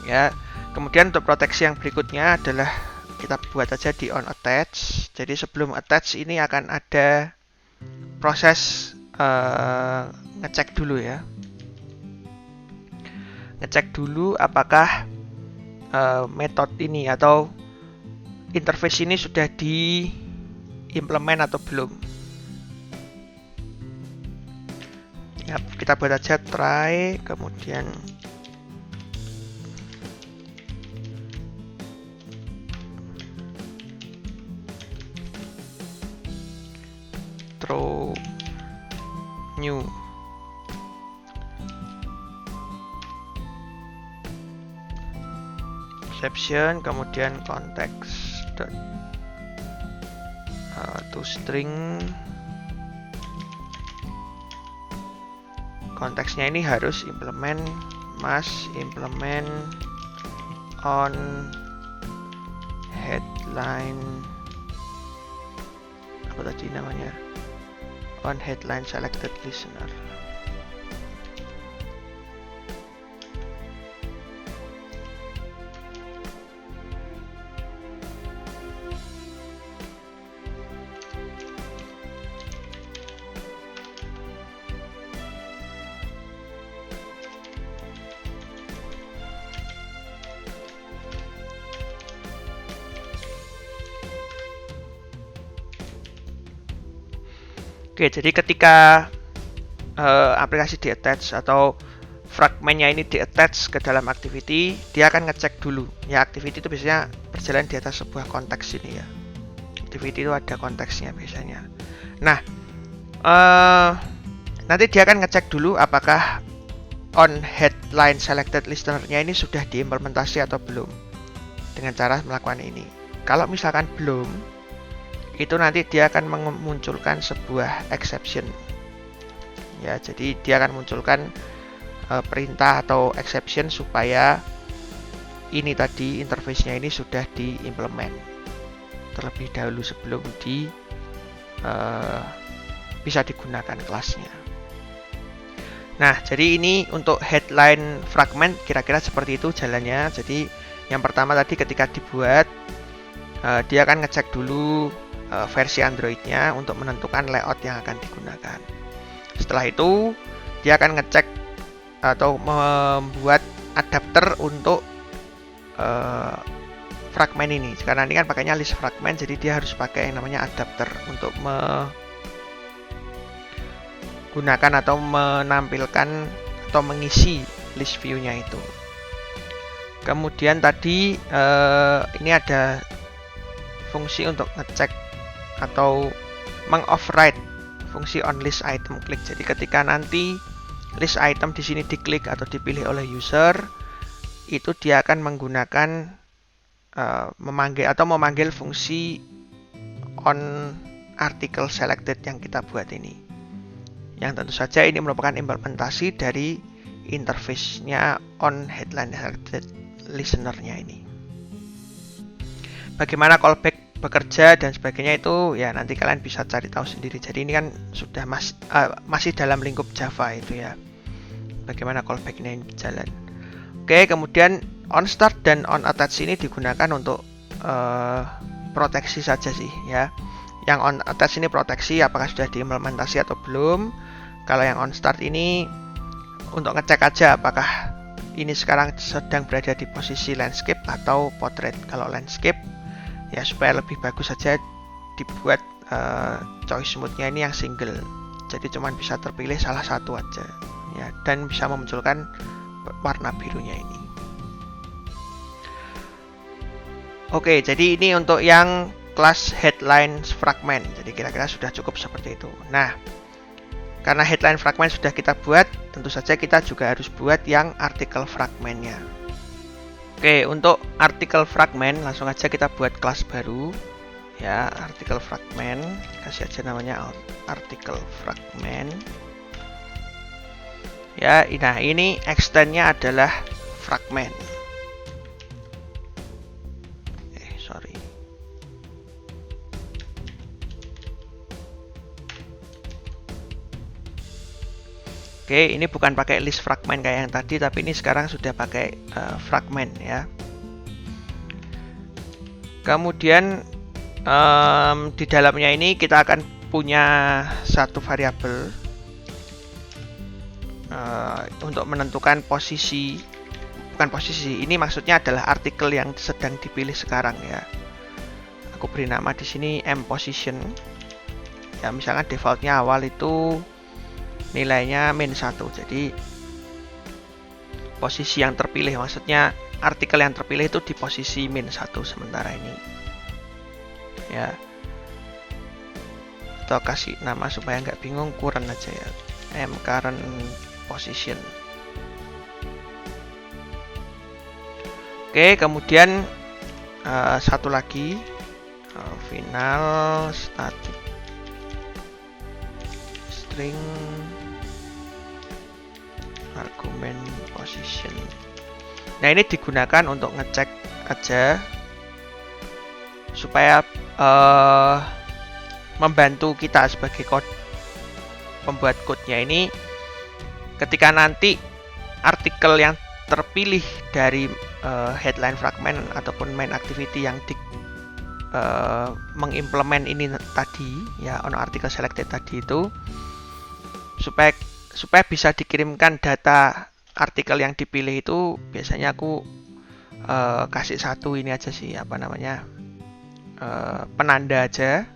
Ya. Kemudian untuk proteksi yang berikutnya adalah kita buat aja di on attach. Jadi sebelum attach ini akan ada proses ngecek dulu ya. Ngecek dulu apakah metode ini atau interface ini sudah diimplement atau belum. Ya, kita buat aja try, kemudian throw new. Exception, kemudian context to string. Konteksnya ini harus must implement on headline, apa tadi namanya, on headline selected listener. Oke, jadi ketika aplikasi di-attach atau fragmennya ini di-attach ke dalam activity, dia akan ngecek dulu. Ya, activity itu biasanya berjalan di atas sebuah konteks ini ya. Activity itu ada konteksnya biasanya. Nah, nanti dia akan ngecek dulu apakah on headline selected listener-nya ini sudah diimplementasi atau belum. Dengan cara melakukan ini. Kalau misalkan belum, itu nanti dia akan memunculkan sebuah exception. Ya, jadi dia akan munculkan perintah atau exception supaya ini tadi interface-nya ini sudah diimplement terlebih dahulu sebelum bisa digunakan kelasnya. Nah, jadi ini untuk headline fragment kira-kira seperti itu jalannya. Jadi yang pertama tadi ketika dibuat, dia akan ngecek dulu versi Android-nya untuk menentukan layout yang akan digunakan. Setelah itu, dia akan ngecek atau membuat adapter untuk fragmen ini. Karena ini kan pakainya list fragment, jadi dia harus pakai yang namanya adapter untuk menggunakan atau menampilkan atau mengisi list view-nya itu. Kemudian tadi ini ada fungsi untuk ngecek atau mengoverride fungsi on list item click. Jadi ketika nanti list item di sini diklik atau dipilih oleh user, itu dia akan menggunakan memanggil fungsi on article selected yang kita buat ini. Yang tentu saja ini merupakan implementasi dari interface-nya on headline selected listener-nya ini. Bagaimana callback bekerja dan sebagainya itu ya nanti kalian bisa cari tahu sendiri. Jadi ini kan sudah masih dalam lingkup Java itu ya. Bagaimana callback-nya ini berjalan. Oke, kemudian on start dan on attach ini digunakan untuk proteksi saja sih ya. Yang on attach ini proteksi apakah sudah diimplementasi atau belum. Kalau yang on start ini untuk ngecek aja apakah ini sekarang sedang berada di posisi landscape atau portrait. Kalau landscape ya supaya lebih bagus saja dibuat choice mode-nya ini yang single. Jadi cuma bisa terpilih salah satu aja ya, dan bisa memunculkan warna birunya ini. Oke, jadi ini untuk yang kelas headline fragment. Jadi kira-kira sudah cukup seperti itu. Nah, karena headline fragment sudah kita buat, tentu saja kita juga harus buat yang article fragmentnya. Oke, untuk article fragment langsung aja kita buat kelas baru. ya, artikel fragment, kasih aja namanya artikel fragment. Ya, nah ini extendnya adalah fragment. Sorry. Oke, ini bukan pakai list fragment kayak yang tadi, tapi ini sekarang sudah pakai fragment ya. Kemudian di dalamnya ini kita akan punya satu variabel untuk menentukan posisi, bukan posisi, ini maksudnya adalah artikel yang sedang dipilih sekarang ya. Aku beri nama di sini mPosition. Ya, misalkan defaultnya awal itu nilainya -1. Jadi posisi yang terpilih, maksudnya artikel yang terpilih itu di posisi -1 sementara ini. Ya. Atau kasih nama supaya nggak bingung, current aja ya. Current position. Oke, kemudian satu lagi final static string argument position. Nah, ini digunakan untuk ngecek aja supaya membantu kita sebagai pembuat code-nya ini. Ketika nanti artikel yang terpilih dari headline fragment ataupun main activity yang mengimplement ini tadi ya, on article selected tadi itu, supaya bisa dikirimkan data artikel yang dipilih itu, biasanya aku kasih satu ini aja sih, apa namanya, penanda aja.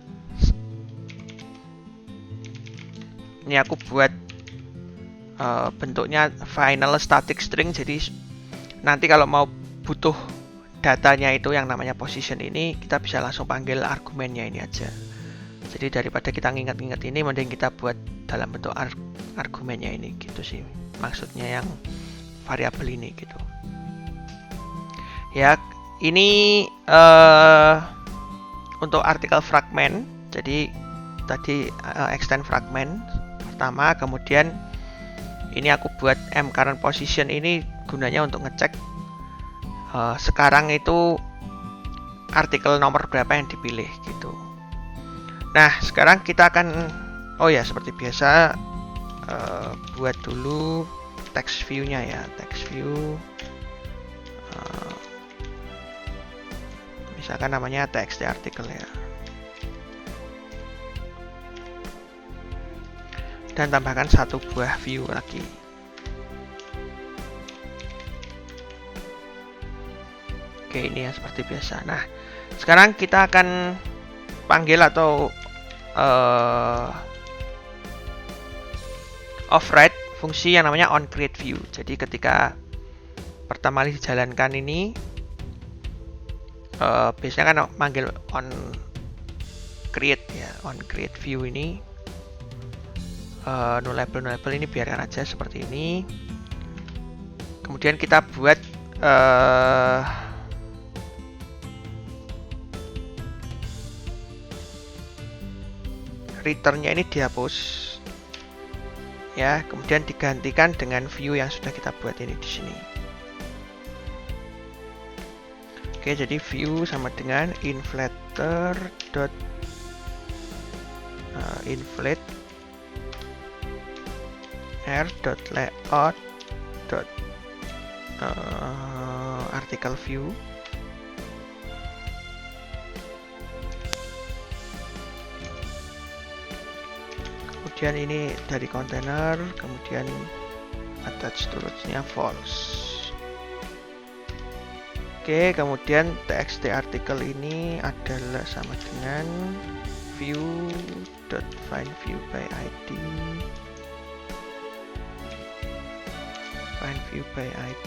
Ini aku buat bentuknya final static string, jadi nanti kalau mau butuh datanya itu yang namanya position ini, kita bisa langsung panggil argumennya ini aja. Jadi daripada kita nginget-nginget ini, mending kita buat dalam bentuk argumennya ini gitu sih, maksudnya yang variabel ini gitu ya. Ini untuk artikel fragment. Jadi tadi extend fragment pertama, kemudian ini aku buat mCurrent position, ini gunanya untuk ngecek sekarang itu artikel nomor berapa yang dipilih gitu. Nah, sekarang kita akan, oh ya, seperti biasa buat dulu text view-nya ya. Text view misalkan namanya txt artikel ya, dan tambahkan satu buah view lagi. Oke, ini ya seperti biasa. Nah, sekarang kita akan panggil atau override fungsi yang namanya onCreateView. Jadi ketika pertama kali dijalankan ini, biasanya kan manggil onCreate ya, onCreateView ini. Nullable ini biarkan aja seperti ini. Kemudian kita buat returnnya ini dihapus ya, kemudian digantikan dengan view yang sudah kita buat ini di sini. Oke, jadi view sama dengan inflater dot inflate r.layout article view. Kemudian ini dari container, kemudian attach to root-nya false. Oke, kemudian txt article ini adalah sama dengan view.findViewById, findViewById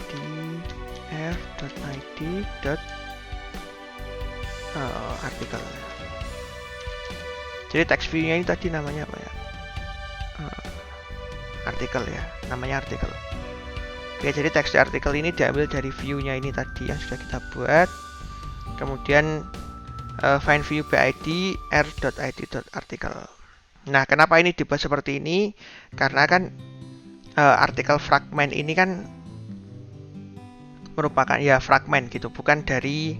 f.id. Artikel. Jadi text view-nya ini tadi namanya apa ya? Artikel ya, namanya artikel. Oke, jadi text artikel ini diambil dari view-nya ini tadi yang sudah kita buat. Kemudian find view BID r.id.article. Nah, kenapa ini dibuat seperti ini? Karena kan artikel fragment ini kan merupakan ya fragment gitu, bukan dari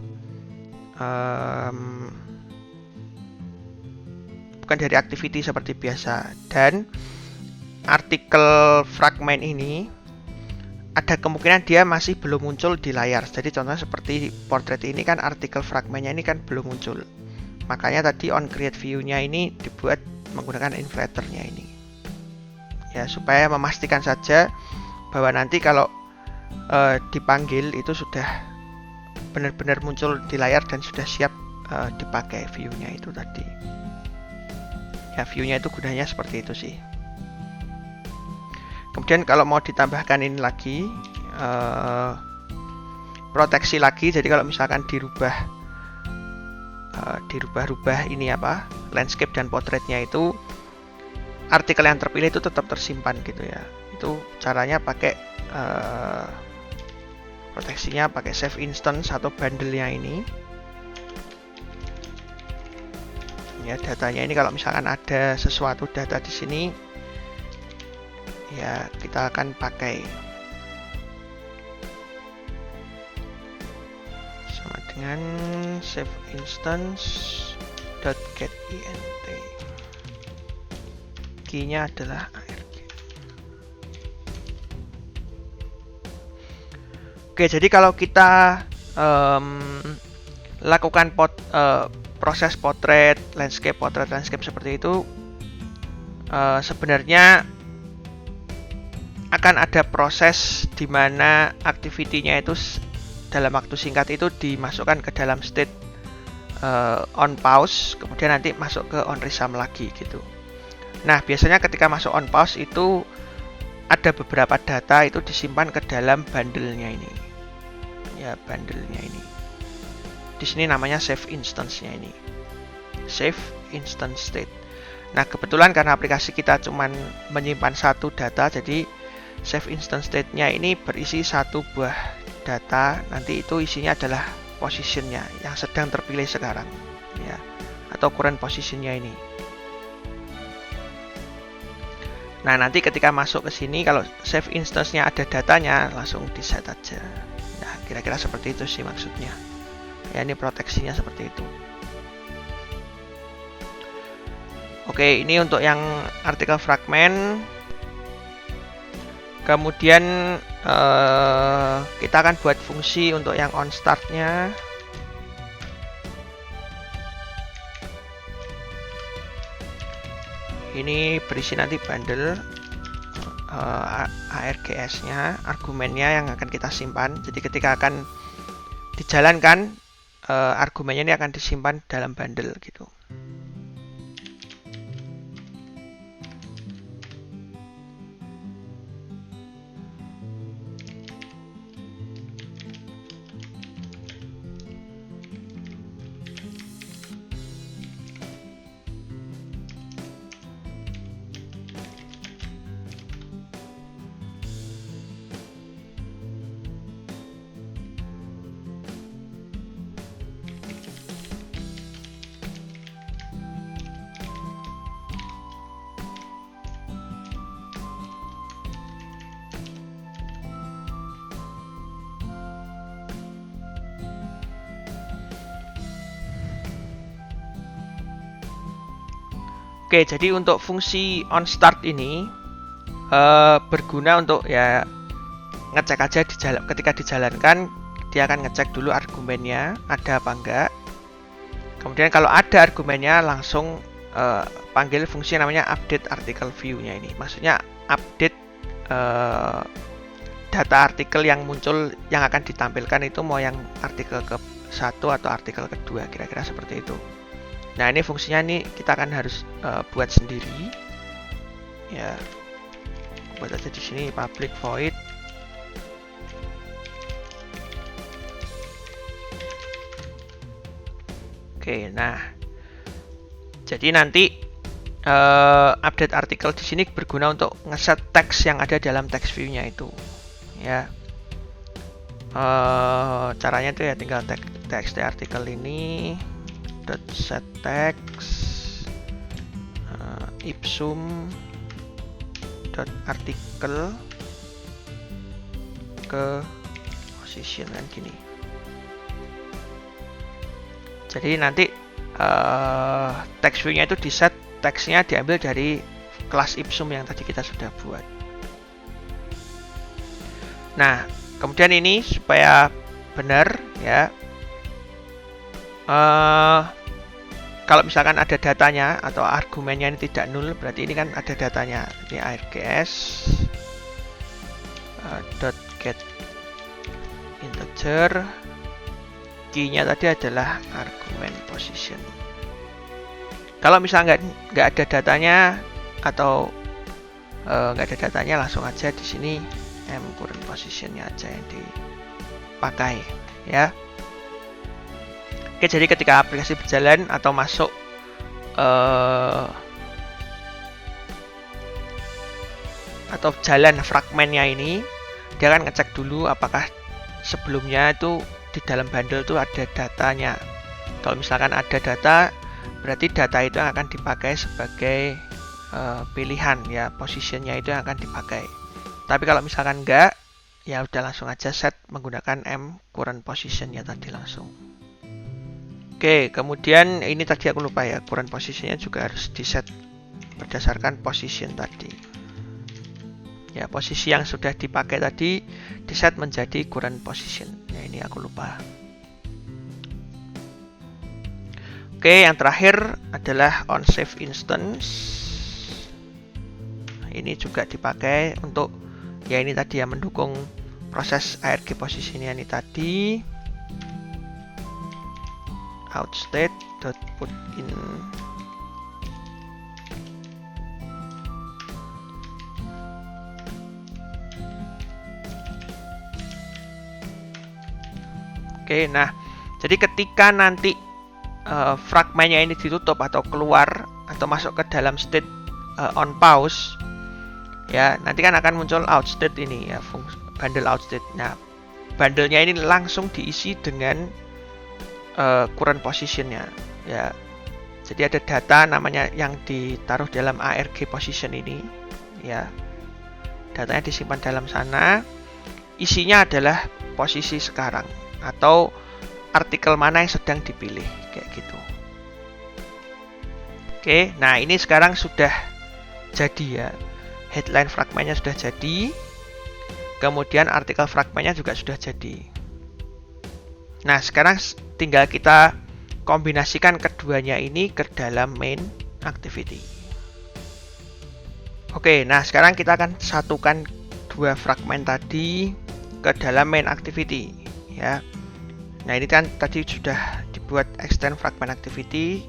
activity seperti biasa. Dan artikel fragment ini ada kemungkinan dia masih belum muncul di layar. Jadi contohnya seperti portrait ini kan artikel fragmentnya ini kan belum muncul. Makanya tadi on create view-nya ini dibuat menggunakan inflator-nya ini. Ya, supaya memastikan saja bahwa nanti kalau dipanggil itu sudah benar-benar muncul di layar dan sudah siap dipakai view-nya itu tadi. Ya, view-nya itu gunanya seperti itu sih. Kemudian kalau mau ditambahkan ini lagi proteksi lagi, jadi kalau misalkan dirubah ini apa landscape dan portraitnya itu artikel yang terpilih itu tetap tersimpan gitu ya. Itu caranya pakai proteksinya pakai save instance atau bundle-nya ini. Ya, datanya ini kalau misalkan ada sesuatu data di sini ya kita akan pakai sama dengan save instance.getInt. Key-nya adalah ARG. Oke, jadi kalau kita lakukan proses potret landscape seperti itu, sebenarnya akan ada proses di mana activity-nya itu dalam waktu singkat itu dimasukkan ke dalam state on pause, kemudian nanti masuk ke on resume lagi gitu. Nah, biasanya ketika masuk on pause itu ada beberapa data itu disimpan ke dalam bundle-nya ini. Ya, bundle-nya ini. Di sini namanya save instance-nya ini. Save instance state. Nah, kebetulan karena aplikasi kita cuman menyimpan satu data, jadi save instance state-nya ini berisi satu buah data. Nanti itu isinya adalah position-nya yang sedang terpilih sekarang, ya, atau current position-nya ini. Nah, nanti ketika masuk ke sini, kalau save instance-nya ada datanya, langsung di set aja. Nah, kira-kira seperti itu sih maksudnya. Ya, ini proteksinya seperti itu. Oke, ini untuk yang artikel fragment. Kemudian kita akan buat fungsi untuk yang on start-nya. Ini berisi nanti bundle args-nya, argumennya yang akan kita simpan. Jadi ketika akan dijalankan, argumennya ini akan disimpan dalam bundle gitu. Oke, jadi untuk fungsi onStart ini berguna untuk ya ngecek aja ketika dijalankan dia akan ngecek dulu argumennya ada apa enggak. Kemudian kalau ada argumennya langsung panggil fungsi namanya update article view-nya ini. Maksudnya update data artikel yang muncul yang akan ditampilkan itu mau yang artikel ke-1 atau artikel kedua, kira-kira seperti itu. Nah, ini fungsinya nih kita akan harus buat sendiri. Ya. Buat aja di sini public void Oke, nah. Jadi nanti update artikel di sini berguna untuk ngeset teks yang ada dalam text view-nya itu. Ya. Caranya itu ya tinggal txt artikel ini set text ipsum artikel ke position kan gini. Jadi nanti text view-nya itu di set teksnya diambil dari kelas ipsum yang tadi kita sudah buat. Nah, kemudian ini supaya benar ya, kalau misalkan ada datanya atau argumennya ini tidak null, berarti ini kan ada datanya. Ini args .get integer, key-nya tadi adalah argumen position. Kalau misalnya nggak ada datanya atau nggak ada datanya, langsung aja di sini current position-nya aja yang dipakai ya. Oke, jadi ketika aplikasi berjalan atau masuk atau jalan fragmennya ini, dia akan ngecek dulu apakah sebelumnya itu di dalam bundle itu ada datanya. Kalau misalkan ada data, berarti data itu akan dipakai sebagai pilihan ya, positionnya itu yang akan dipakai. Tapi kalau misalkan enggak, ya udah langsung aja set menggunakan current position-nya tadi langsung. Oke, kemudian ini tadi aku lupa ya, current position-nya juga harus di set berdasarkan position tadi. Ya, posisi yang sudah dipakai tadi di set menjadi current position. Ya, ini aku lupa. Oke, yang terakhir adalah onSave instance. Ini juga dipakai untuk ya ini tadi yang mendukung proses arg positionnya ini tadi. outstate.putIn Oke, nah jadi ketika nanti fragmennya ini ditutup atau keluar atau masuk ke dalam state on pause ya, nanti kan akan muncul outstate ini ya, bundle outstate. Nah, bundle-nya ini langsung diisi dengan current position-nya ya. Jadi ada data namanya yang ditaruh dalam arg position ini ya. Datanya disimpan dalam sana. Isinya adalah posisi sekarang atau artikel mana yang sedang dipilih kayak gitu. Oke, nah ini sekarang sudah jadi ya. Headline fragmennya sudah jadi. Kemudian artikel fragmennya juga sudah jadi. Nah, sekarang tinggal kita kombinasikan keduanya ini ke dalam main activity. Oke, nah sekarang kita akan satukan dua fragmen tadi ke dalam main activity ya. Nah, ini kan tadi sudah dibuat extend fragment activity.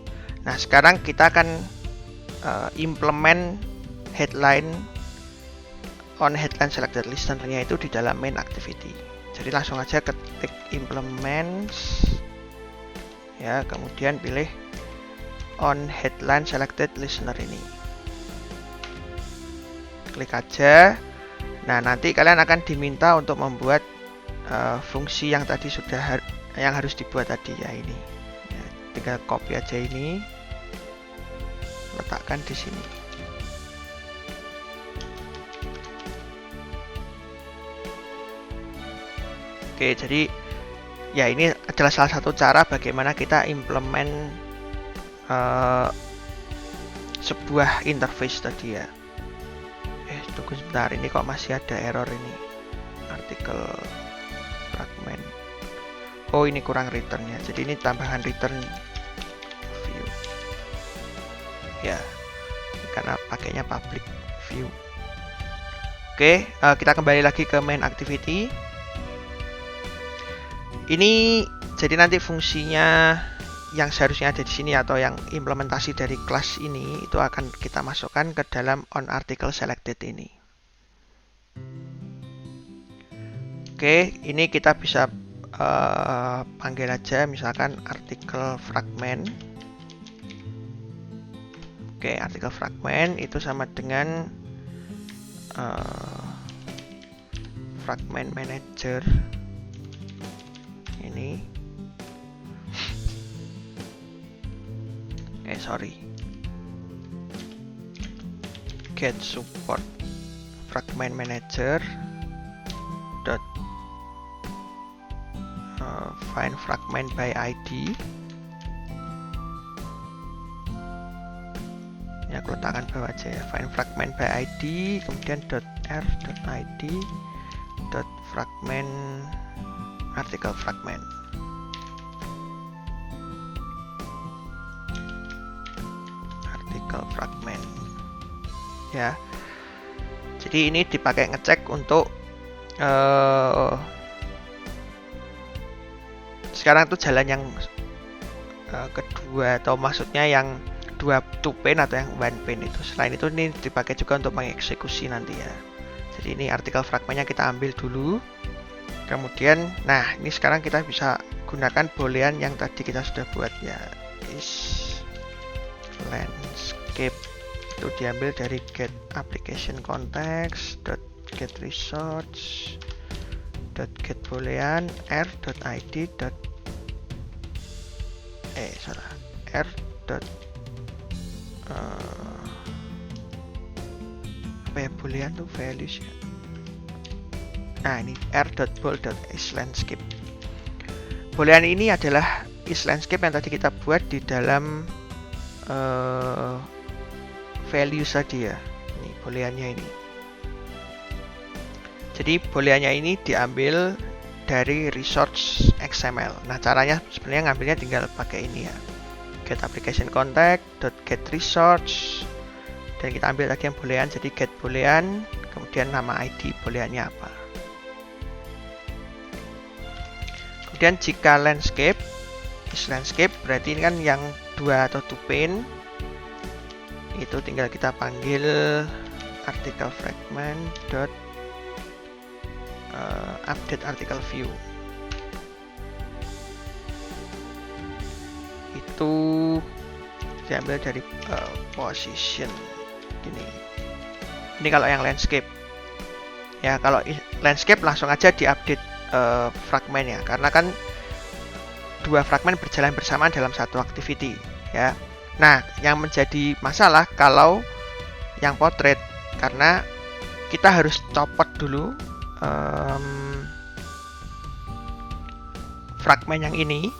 Nah, sekarang kita akan implement headline on headline selected listener-nya itu di dalam main activity. Jadi langsung aja ketik implements ya, kemudian pilih on headline selected listener ini. Klik aja. Nah, nanti kalian akan diminta untuk membuat fungsi yang tadi yang harus dibuat tadi ya ini. Ya, tinggal copy aja ini. Letakkan di sini. Oke, jadi ya ini adalah salah satu cara bagaimana kita implement sebuah interface tadi ya. Tunggu sebentar, ini kok masih ada error ini. Artikel fragment. Oh, ini kurang return ya. Jadi ini tambahan return view. Ya, karena pakainya public view. Oke, kita kembali lagi ke main activity. Ini jadi nanti fungsinya yang seharusnya ada di sini atau yang implementasi dari kelas ini itu akan kita masukkan ke dalam on article selected ini. Oke, ini kita bisa panggil aja misalkan artikel fragment. Oke, artikel fragment itu sama dengan fragment manager ini. get support fragment manager dot find fragment by ID. Ya, aku letakkan bawah aja ya, find fragment by ID, kemudian .r.id .fragment article fragment. Article fragment. Ya. Jadi ini dipakai ngecek untuk sekarang tuh jalan yang kedua, atau maksudnya yang 2 pane atau yang 1 pane itu. Selain itu ini dipakai juga untuk mengeksekusi nanti ya. Jadi ini artikel fragmentnya kita ambil dulu. Kemudian, nah ini sekarang kita bisa gunakan boolean yang tadi kita sudah buat ya. Is landscape itu diambil dari get application context .get resource .get boolean r.id r. Apa ya, boolean tuh values ya. Nah ini r.bool.isLandscape. Boolean ini adalah isLandscape yang tadi kita buat di dalam values tadi ya. Ini booleannya ini. Jadi booleannya ini diambil dari resource XML. Nah caranya sebenarnya ngambilnya tinggal pakai ini ya. Get application context .get resource, dan kita ambil tadi yang boolean, jadi get boolean, kemudian nama ID booleannya apa. Kemudian jika landscape is landscape, berarti ini kan yang 2 atau 2 pane, itu tinggal kita panggil article fragment update article view. Itu diambil dari position gini. Ini kalau yang landscape ya. Kalau landscape langsung aja diupdate fragment ya, karena kan 2 fragment berjalan bersamaan dalam satu activity ya. Nah yang menjadi masalah kalau yang portrait, karena kita harus copot dulu fragment yang ini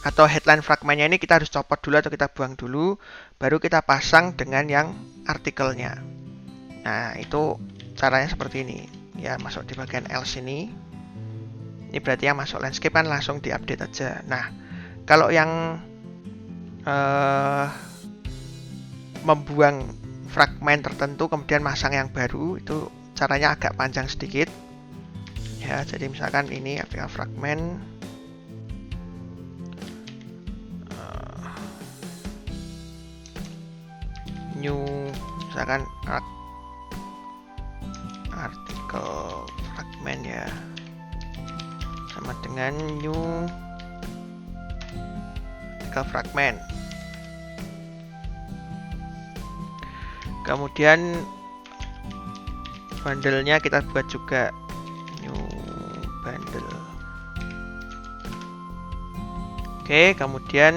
atau headline fragmentnya ini kita harus copot dulu atau kita buang dulu, baru kita pasang dengan yang artikelnya. Nah itu caranya seperti ini ya, masuk di bagian else ini. Ini berarti yang masuk landscape kan langsung diupdate aja. Nah kalau yang membuang fragment tertentu kemudian masang yang baru, itu caranya agak panjang sedikit ya. Jadi misalkan ini artikel fragment new, misalkan artikel fragment ya, sama dengan new artikel fragment. Kemudian bundle-nya kita buat juga new bundle. Oke, kemudian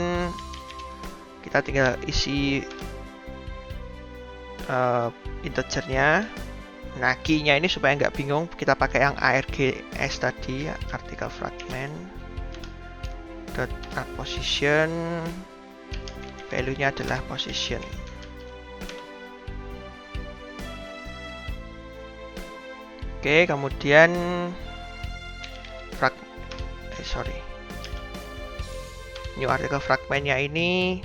kita tinggal isi integernya. Nah key-nya ini supaya nggak bingung, kita pakai yang args tadi, article fragment dot position, value-nya adalah position. Oke, kemudian new article fragmentnya ini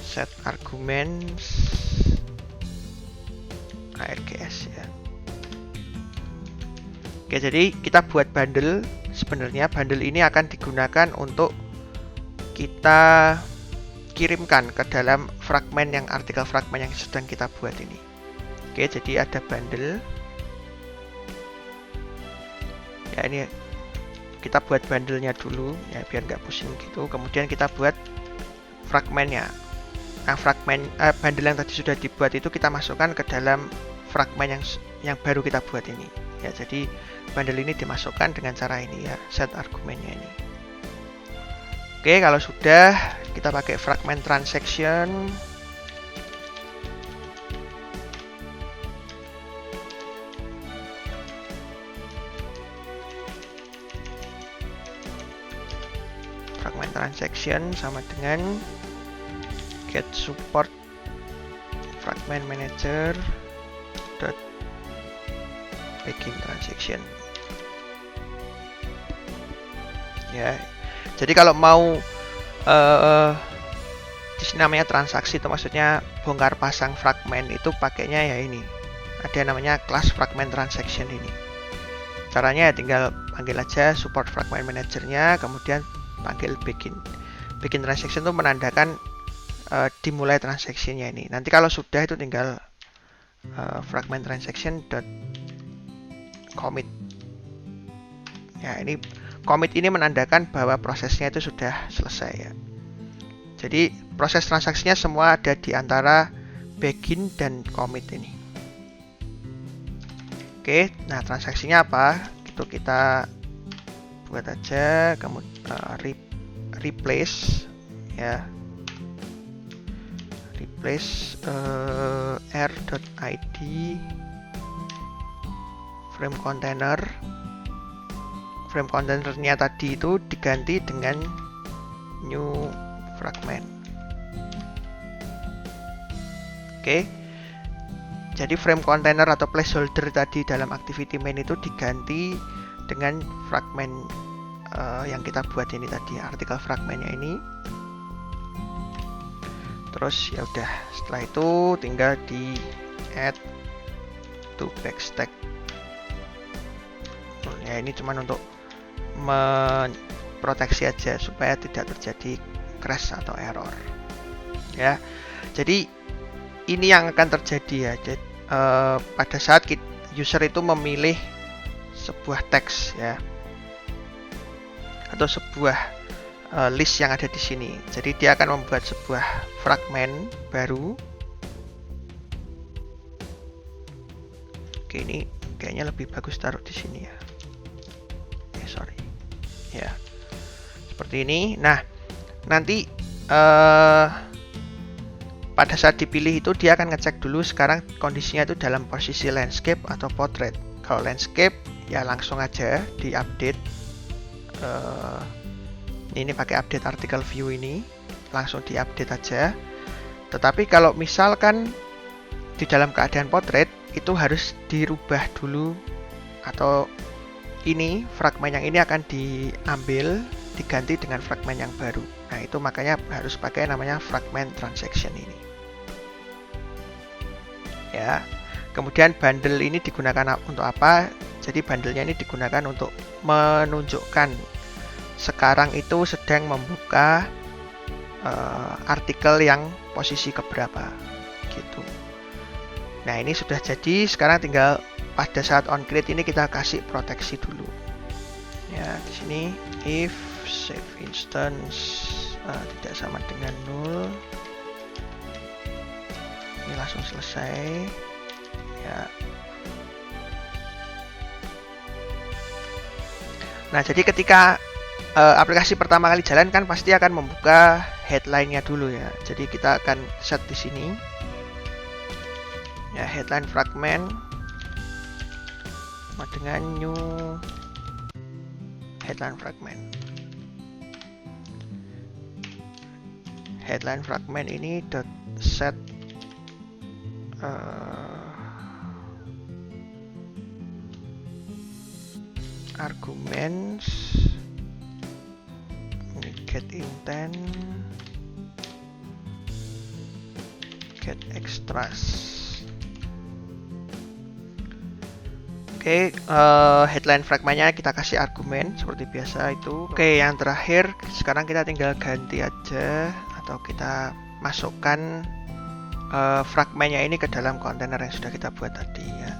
set arguments args ya. Oke, jadi kita buat bundle. Sebenarnya bundle ini akan digunakan untuk kita kirimkan ke dalam fragment yang artikel fragment yang sedang kita buat ini. Oke, jadi ada bundle ya, ini kita buat bundlenya dulu ya biar nggak pusing gitu. Kemudian kita buat fragmentnya. Nah bundle yang tadi sudah dibuat itu kita masukkan ke dalam fragment yang baru kita buat ini Ya, jadi bundle ini dimasukkan dengan cara ini ya, set argumennya ini. Oke, kalau sudah, kita pakai fragment transaction. Fragment transaction sama dengan get support fragment manager dot begin transaction. Ya, jadi kalau mau di sini namanya transaksi, itu maksudnya bongkar pasang fragmen, itu pakainya ya ini. Ada namanya class fragment transaction ini. Caranya ya tinggal panggil aja support fragment manajernya, kemudian panggil begin. Begin transaction itu menandakan dimulai transaksinya ini. Nanti kalau sudah itu tinggal fragment transaction dot commit. Ya, ini commit ini menandakan bahwa prosesnya itu sudah selesai ya. Jadi proses transaksinya semua ada di antara begin dan commit ini. Oke, nah transaksinya apa? Itu kita buat aja, kemudian replace ya, replace r.id frame container. Frame containernya tadi itu diganti dengan new fragment. Oke. Jadi frame container atau placeholder tadi dalam activity main itu diganti dengan fragment yang kita buat ini tadi, artikel fragmentnya ini. Terus ya udah, setelah itu tinggal di add to backstack. Ya, ini cuma untuk memproteksi aja supaya tidak terjadi crash atau error. Ya, jadi ini yang akan terjadi ya. Jadi, pada saat user itu memilih sebuah teks ya, atau sebuah list yang ada di sini. Jadi dia akan membuat sebuah fragmen baru. Oke, ini kayaknya lebih bagus taruh di sini ya. Sorry. Ya. Seperti ini. Nah, nanti pada saat dipilih itu dia akan ngecek dulu sekarang kondisinya itu dalam posisi landscape atau portrait. Kalau landscape ya langsung aja diupdate. Ini pakai update article view ini, langsung diupdate aja. Tetapi kalau misalkan di dalam keadaan portrait itu harus dirubah dulu, atau ini fragmen yang ini akan diambil diganti dengan fragmen yang baru. Nah, itu makanya harus pakai namanya fragment transaction ini. Ya. Kemudian bundle ini digunakan untuk apa? Jadi bundle-nya ini digunakan untuk menunjukkan sekarang itu sedang membuka artikel yang posisi keberapa gitu. Nah, ini sudah jadi, sekarang tinggal pada saat on create ini kita kasih proteksi dulu. Ya, di sini if save instance tidak sama dengan null. Ini langsung selesai. Ya. Nah, jadi ketika aplikasi pertama kali jalan kan pasti akan membuka headline-nya dulu ya. Jadi kita akan set di sini. Ya, headline fragment dengan new headline fragment. Headline fragment ini dot set arguments get intent get extras. Oke, headline fragmentnya kita kasih argumen seperti biasa itu. Oke, yang terakhir sekarang kita tinggal ganti aja atau kita masukkan fragmennya ini ke dalam kontainer yang sudah kita buat tadi ya.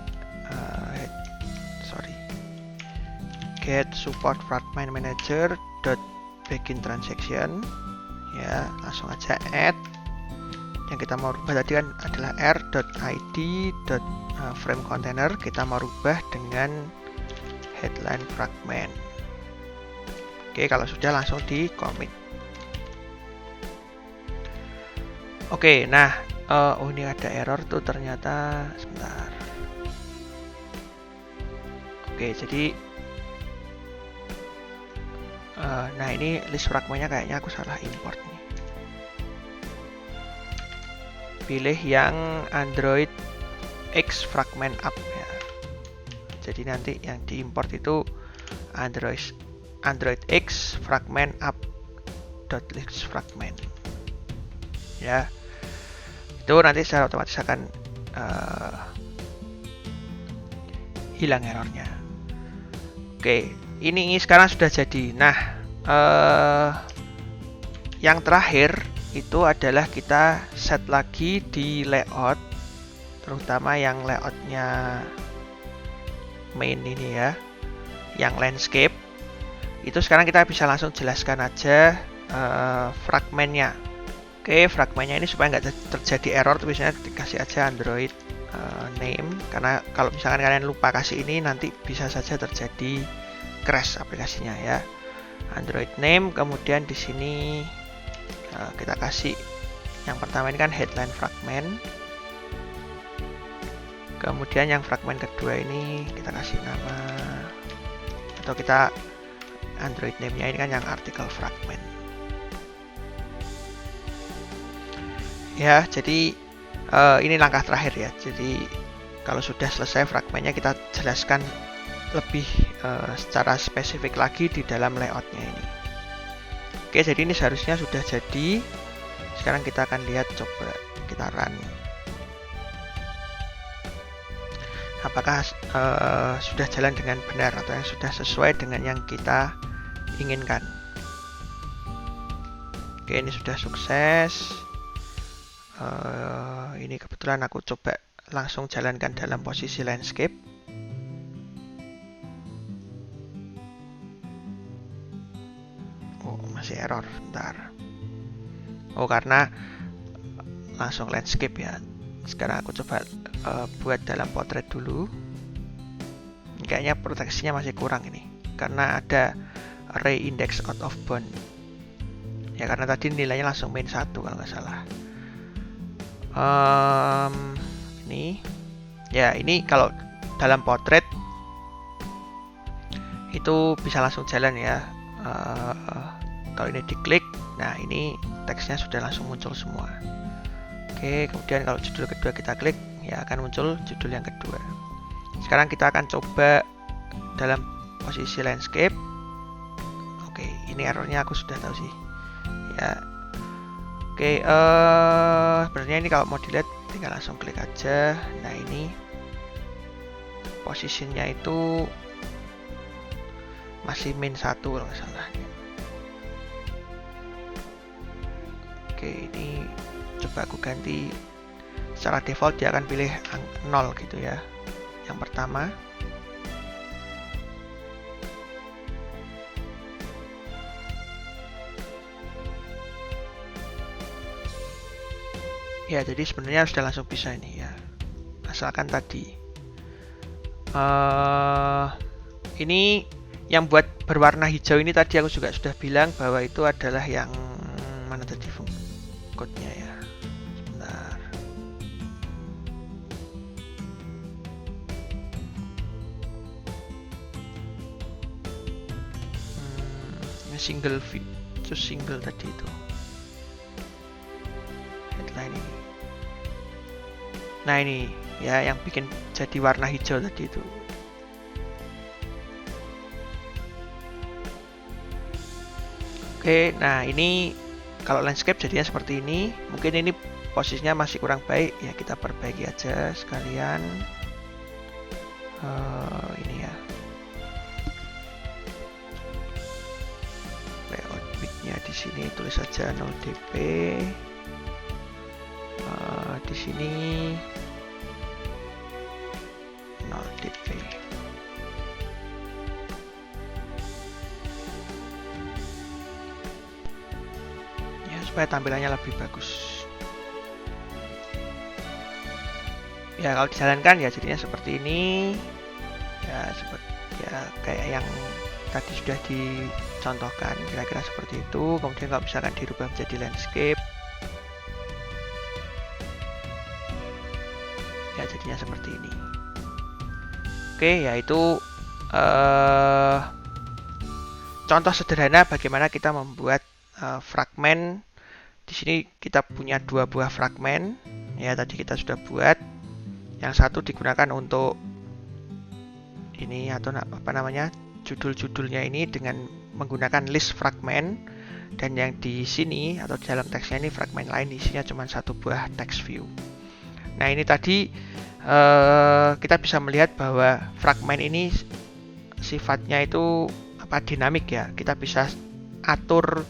Get support fragment manager dot begin transaction ya, langsung aja add Yang kita mau rubah tadi kan adalah r.id.frameContainer. Kita mau rubah dengan headline fragment. Oke, kalau sudah langsung di commit. Oke, nah, oh ini ada error tuh ternyata. Sebentar. Oke, jadi nah ini list fragmentnya kayaknya aku salah import nih. Pilih yang Android X fragment app ya. Jadi nanti yang diimport itu Android X fragment app.list fragment. Ya. Itu nanti secara otomatis akan hilang errornya. Oke, ini sekarang sudah jadi. Nah, yang terakhir itu adalah kita set lagi di layout, terutama yang layoutnya main ini ya, yang landscape. Itu sekarang kita bisa langsung jelaskan aja fragmentnya. Oke, fragmentnya ini supaya nggak terjadi error tuh biasanya dikasih aja Android name, karena kalau misalkan kalian lupa kasih ini nanti bisa saja terjadi crash aplikasinya ya. Android name, kemudian di sini kita kasih yang pertama ini kan headline fragment, kemudian yang fragment kedua ini kita kasih nama, atau kita Android name-nya ini kan yang article fragment ya. Jadi ini langkah terakhir ya. Jadi kalau sudah selesai fragmentnya, kita jelaskan lebih secara spesifik lagi di dalam layoutnya ini. Oke, jadi ini seharusnya sudah jadi. Sekarang kita akan lihat, coba kita run. Apakah sudah jalan dengan benar atau yang sudah sesuai dengan yang kita inginkan. Oke, ini sudah sukses. Ini kebetulan aku coba langsung jalankan dalam posisi landscape. Oh, masih error, bentar. Oh, karena langsung landscape ya. Sekarang aku coba buat dalam portrait dulu. Kayaknya proteksinya masih kurang ini, karena ada array index out of bound. Ya, karena tadi nilainya langsung main 1 kalau nggak salah. Ini ya, ini kalau dalam portrait itu bisa langsung jalan ya. Kalau ini diklik, nah ini teksnya sudah langsung muncul semua. Oke, kemudian kalau judul kedua kita klik, ya akan muncul judul yang kedua. Sekarang kita akan coba dalam posisi landscape. Oke, ini errornya aku sudah tahu sih ya. Oke, sebenarnya ini kalau mau dilihat tinggal langsung klik aja. Nah, ini posisinya itu masih min 1 kalau nggak salah. Oke, ini coba aku ganti. Secara default dia akan pilih 0 gitu ya, yang pertama. Ya, jadi sebenarnya sudah langsung bisa ini ya, asalkan tadi ini yang buat berwarna hijau ini tadi aku juga sudah bilang bahwa itu adalah yang mana tadi code-nya ya. Sebentar. Ini single view, itu single tadi itu. Headline ini. Nah, ini ya yang bikin jadi warna hijau tadi itu. Oke, nah ini kalau landscape jadinya seperti ini. Mungkin ini posisinya masih kurang baik ya, kita perbaiki aja sekalian. Ini ya, layout big-nya di sini tulis saja 0 dp. Di sini 0 dp. Ya, supaya tampilannya lebih bagus. Ya kalau dijalankan ya jadinya seperti ini. Ya seperti ya kayak yang tadi sudah dicontohkan, kira-kira seperti itu. Kemudian kalau misalkan dirubah menjadi landscape, ya jadinya seperti ini. Oke, yaitu contoh sederhana bagaimana kita membuat fragmen. Di sini kita punya 2 buah fragmen. Ya, tadi kita sudah buat. Yang satu digunakan untuk ini atau apa namanya, judul-judulnya ini dengan menggunakan list fragmen, dan yang di sini atau di dalam teksnya ini fragmen lain isinya cuma 1 buah text view. Nah, ini tadi kita bisa melihat bahwa fragmen ini sifatnya itu dinamik ya. Kita bisa atur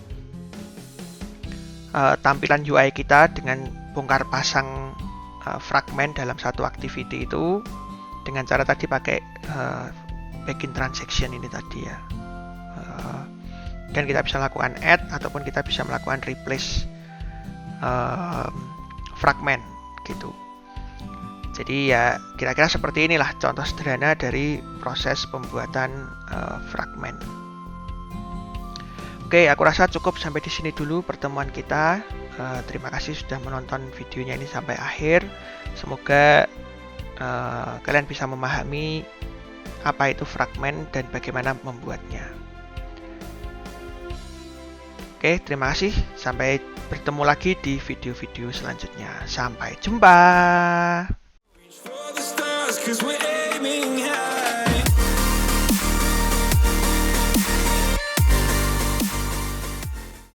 tampilan UI kita dengan bongkar pasang fragmen dalam satu activity itu dengan cara tadi pakai begin transaction ini tadi ya. Dan kita bisa lakukan add ataupun kita bisa melakukan replace fragmen gitu. Jadi ya kira-kira seperti inilah contoh sederhana dari proses pembuatan fragmen. Oke, aku rasa cukup sampai di sini dulu pertemuan kita. Terima kasih sudah menonton videonya ini sampai akhir. Semoga kalian bisa memahami apa itu fragmen dan bagaimana membuatnya. Oke, terima kasih. Sampai bertemu lagi di video-video selanjutnya. Sampai jumpa. 'Cause we're